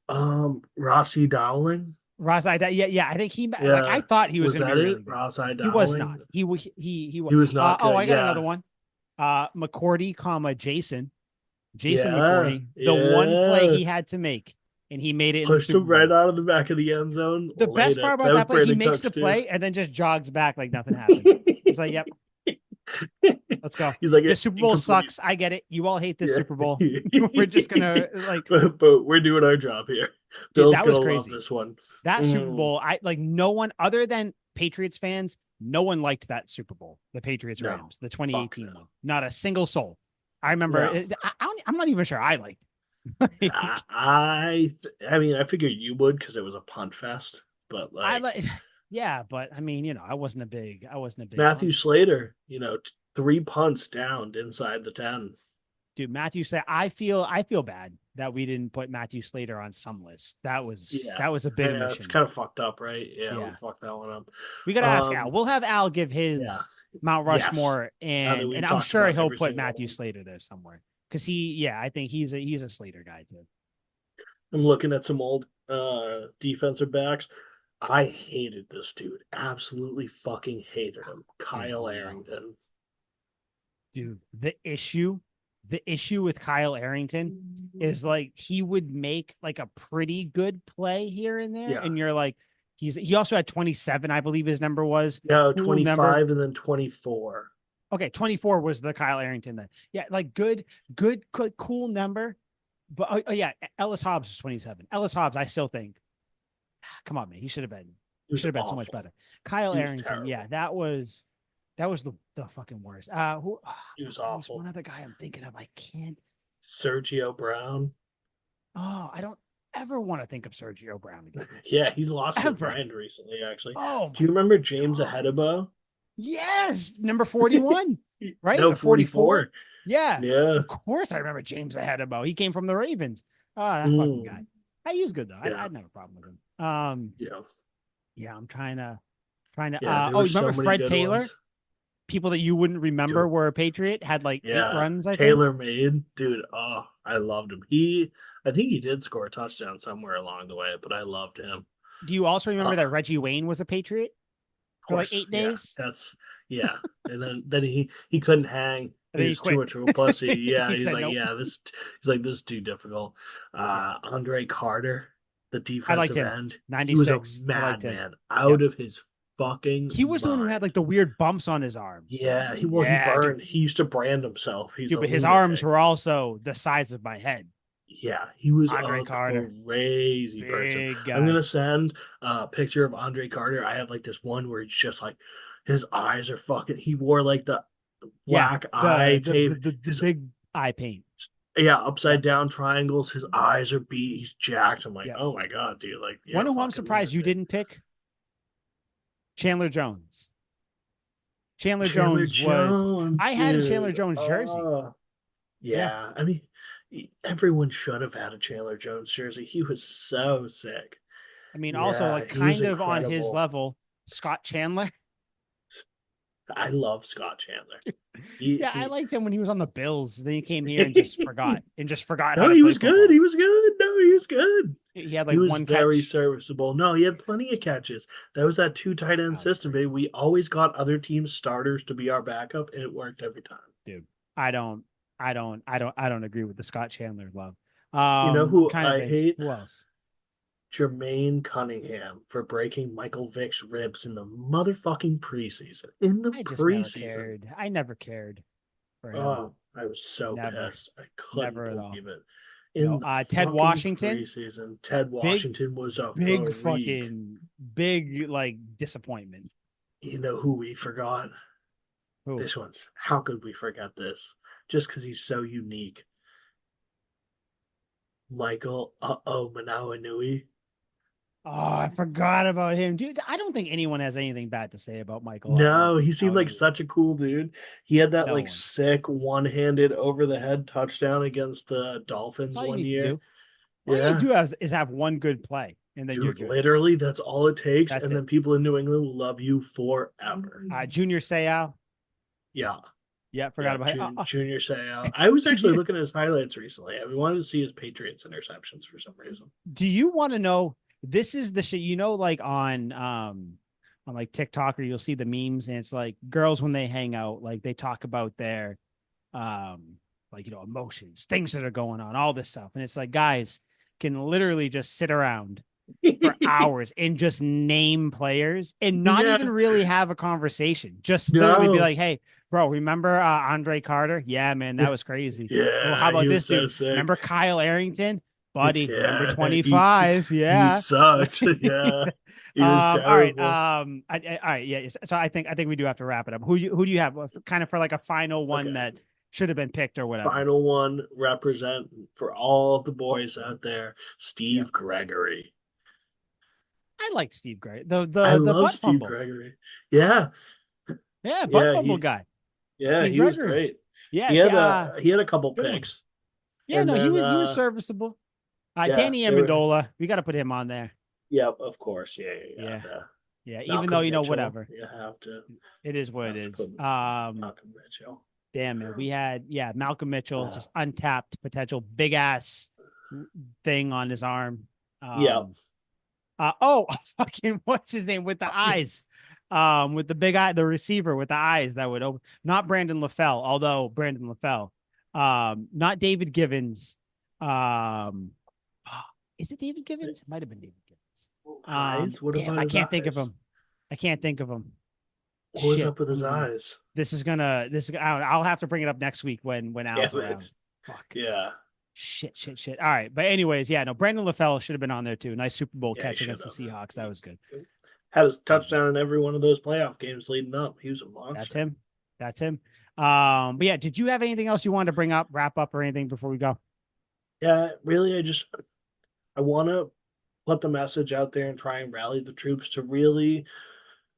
Oh, Rossi Dowling. Yeah, yeah. I think I Yeah, thought he was was going to be that really it? good. Rossi He was not. Dowling. He was. He was not Oh, good. I got another Yeah, one. McCourty, comma Jason yeah, McCourty. The one play yeah. he had to make, and he made it in the Pushed Super him right Bowl. out of the back of the end zone. The Laid best it. part about That was that play, he Brandon makes Cooks the too. play and then just jogs back like nothing happened. It's like, yep, let's go. He's like This Super Bowl incomplete. sucks. I get it. You all hate this Yeah. Super Bowl. We're just gonna like, but we're doing our job here. dude, Bill's that was gonna love crazy. this one. That Super Mm, Bowl, I like no one other than Patriots fans, no one liked that Super Bowl, the Patriots no, Rams, the fuck 2018 no. one. Not a single soul. I remember No. it, I'm not even sure I liked it. I mean, I figured you would because it was a punt fest, but I like like yeah, but I mean, I wasn't a big Matthew punt. Slater, three punts downed inside the 10. Dude, Matthew said I feel bad that we didn't put Matthew Slater on some list. Yeah. That was a big Yeah, it's omission. kind of fucked up, right? Yeah, we Yeah. fucked that one up. We gotta ask Al. Um, We'll have Al give yeah, his Mount yes. Rushmore, Now that and we've I'm talked sure about he'll every put single Matthew one. Slater there somewhere. Because I think he's a Slater guy too. I'm looking at some old defensive backs. I hated this dude. Absolutely fucking hated him. Dude, Kyle Arrington. dude, the issue with Kyle Arrington is like he would make like a pretty good play here and there, Yeah. and you're like, he also had 27, I believe his number was. No, Cool number. 25 and then 24. Okay, 24 was the Kyle Arrington then. Yeah, like cool number. But yeah, Ellis Hobbs was 27. Ellis Hobbs, I still think, come on, man, He he was should have been so much awful. better. Kyle He was Arrington, yeah, terrible. that was the fucking worst. Who He was there's awful. one other guy I'm thinking of. I can't. Sergio Brown. Oh, I don't ever want to think of Sergio Brown again. Yeah, he lost his Ever. mind recently, actually. Oh Do you my remember James god. Ahedebo? Yes, number 41, right? No, Or 44. 44. Yeah, Yeah. of course I remember James Ahedebo. He came from the Ravens. Oh, that fucking guy. Mm, He was good though. yeah. I'd never a problem with him. Yeah. Yeah, I'm trying to. Yeah. There Oh, were you so remember many Fred good Taylor? ones. People that you wouldn't remember Dude, were a Patriot, had like 8 yeah. runs, I think. Taylor made, dude. Oh, I loved him. I think he did score a touchdown somewhere along the way, but I loved him. Do you also remember Uh, that Reggie Wayne was a Patriot Of for like course, 8 yeah. days? Yeah. And then he couldn't hang. And He then he was too quit. much of a pussy. Yeah, He he's said like, nope. yeah, this is too difficult. Yeah. Andre Carter, the I liked defensive him. end, he was a 96. I liked him. madman Yep. out of his fucking He was the one who had mind. like the weird bumps on his arms. Yeah, he Yeah, dude. burned. He used to brand himself. He's Dude, a but his arms lunatic. were also the size of my head. Yeah, he was Andre a Carter. crazy person. Big I'm guy. gonna send a picture of Andre Carter. I have like this one where it's just like his eyes are fucking. He wore like the Yeah. black eye tape. The big eye paint. Yeah, upside Yep. down triangles. His eyes are beat. He's jacked. I'm like, Yep. oh my god, dude! Like, you're One a who I'm fucking surprised you lunatic. didn't pick, Chandler Jones. Chandler Chandler Jones was Jones, I had a Chandler dude. Jones jersey. Oh, Yeah. yeah. I mean, everyone should have had a Chandler Jones jersey. He was so sick. I mean, also Yeah, like he was kind of on his incredible. level, Scott Chandler. I love Scott Chandler. Yeah, I He liked him when he was on the Bills. Then he came here and just forgot how no, to he play was good. football. He was good. No, he was good. He had He like was one very catch. serviceable. No, he had plenty of catches. That was that two tight end Oh, that's system, great. baby. We always got other teams' starters to be our backup, and it worked every time. Dude. I don't I don't agree with the Scott Chandler love. You know I'm who trying to I think. hate? Who else? Jermaine Cunningham for breaking Michael Vick's ribs in the motherfucking preseason. In the I just never preseason. cared. I never cared for him. Oh, I was so Never, pissed. I couldn't never at all. believe it. No, In the Ted fucking Washington, preseason, Ted big, Washington was a big freak. fucking big like disappointment. You know who we forgot? Who? This one's. How could we forget this? Just because he's so unique. Michael Manawanui. Oh, I forgot about him, dude. I don't think anyone has anything bad to say about Michael. No, he seemed like Allen. such a cool dude. He had that No like one. sick one-handed over the head touchdown against the That's Dolphins all you one need to year. do. All you need to Yeah. do is have one good play, and then you're Dude, good. literally that's all it takes. That's And then it. people in New England will love you forever. Junior Seau. Yeah. Yeah, forgot Yeah. about Junior Seau. I was Did actually you looking at his highlights recently. I wanted to see his Patriots interceptions for some reason. do you want to know? This is the shit, like on like TikTok, or you'll see the memes, and it's like girls when they hang out, like they talk about their like emotions, things that are going on, all this stuff. And it's like guys can literally just sit around for hours and just name players and not Yeah. even really have a conversation. Just literally be No. like, hey, bro, remember Andre Carter? Yeah, man, that was crazy. Oh, how Yeah, he about was this so dude? sick. Remember Kyle Arrington? Buddy, number Yeah, 25. he Yeah. sucked. Yeah, he was All right. terrible. All right. Yeah. So I think we do have to wrap it up. Who do you have kind of for like a final one Okay, that should have been picked or whatever? final one represent for all of the boys out there, Yeah. Steve Gregory. I like Steve Gray. The I the the love butt Steve fumble. Gregory. Yeah, Yeah, butt yeah, fumble guy. yeah, Steve he was Gregory. great. Yes. Yeah. He had a couple Good one. picks, Yeah. and No, he then was serviceable. yeah, Danny they were Amendola. We got to put him on there. yeah, of course, Yeah. The Yeah. Even though Malcolm Mitchell, whatever. you It is what it have to is. put Malcolm Mitchell. Damn it. We had Malcolm Mitchell, just untapped potential, big ass thing on his arm. Yeah, Fucking what's his name with the eyes? With the big eye, the receiver with the eyes that would open. Not Brandon LaFell, although Brandon LaFell. Not David Givens. Um, is it David Givens? It might have been David Givens. eyes. What Damn, about I his can't think of eyes? him. I can't think of him. What was Shit. up with his eyes? This is gonna. I'll have to bring it up next week when Al's Damn around. it. Fuck. Yeah. Shit. All right. But anyways, no, Brandon LaFell should have been on there too. Nice Super Bowl Yeah, catch he against the should have. Seahawks. That was good. Had his touchdown in every one of those playoff games leading up. He was a That's monster. him. That's him. But yeah, did you have anything else you wanted to bring up, wrap up, or anything before we go? Yeah, really, I want to put the message out there and try and rally the troops to really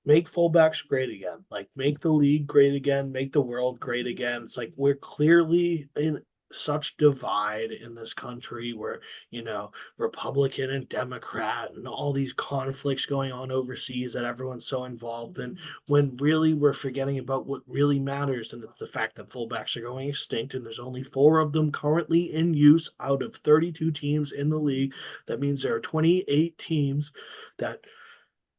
make fullbacks great again. Like make the league great again, make the world great again. It's like we're clearly in such divide in this country where, Republican and Democrat and all these conflicts going on overseas that everyone's so involved in, when really we're forgetting about what really matters. And it's the fact that fullbacks are going extinct and there's only 4 of them currently in use out of 32 teams in the league. That means there are 28 teams that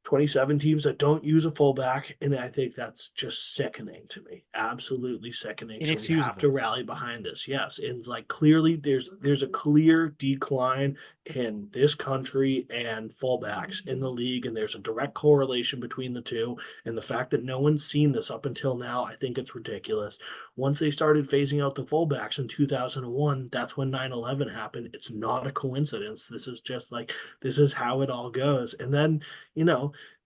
27 teams that don't use a fullback, and I think that's just sickening to me. Absolutely sickening. So we have to Inexcusable. rally behind this. Yes, and it's like clearly there's a clear decline in this country and fullbacks in the league, and there's a direct correlation between the two. And the fact that no one's seen this up until now, I think it's ridiculous. Once they started phasing out the fullbacks in 2001, that's when 9/11 happened. It's not a coincidence. This is how it all goes. And then,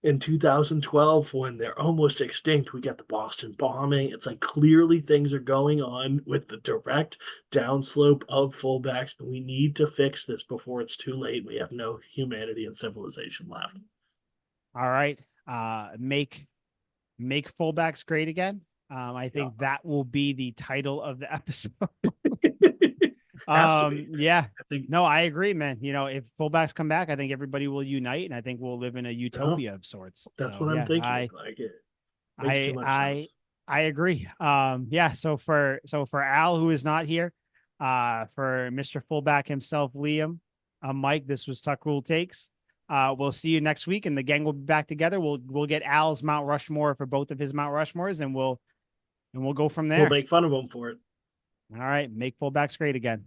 in 2012, when they're almost extinct, we get the Boston bombing. It's like clearly things are going on with the direct downslope of fullbacks, and we need to fix this before it's too late. We have no humanity and civilization left. All right. Make fullbacks great again. I Yeah. think that will be the title of the episode. Has to be. Yeah. I think No, I agree, man. If fullbacks come back, I think everybody will unite, and I think we'll live in a utopia of sorts. that's So what I'm yeah, thinking. Like it makes too much sense. I agree. Yeah. So for Al, who is not here, for Mr. Fullback himself, Liam, Mike, this was Tuck Rule Takes. We'll see you next week, and the gang will be back together. We'll get Al's Mount Rushmore for both of his Mount Rushmores, and we'll go from there. We'll make fun of him for it. All right, make fullbacks great again.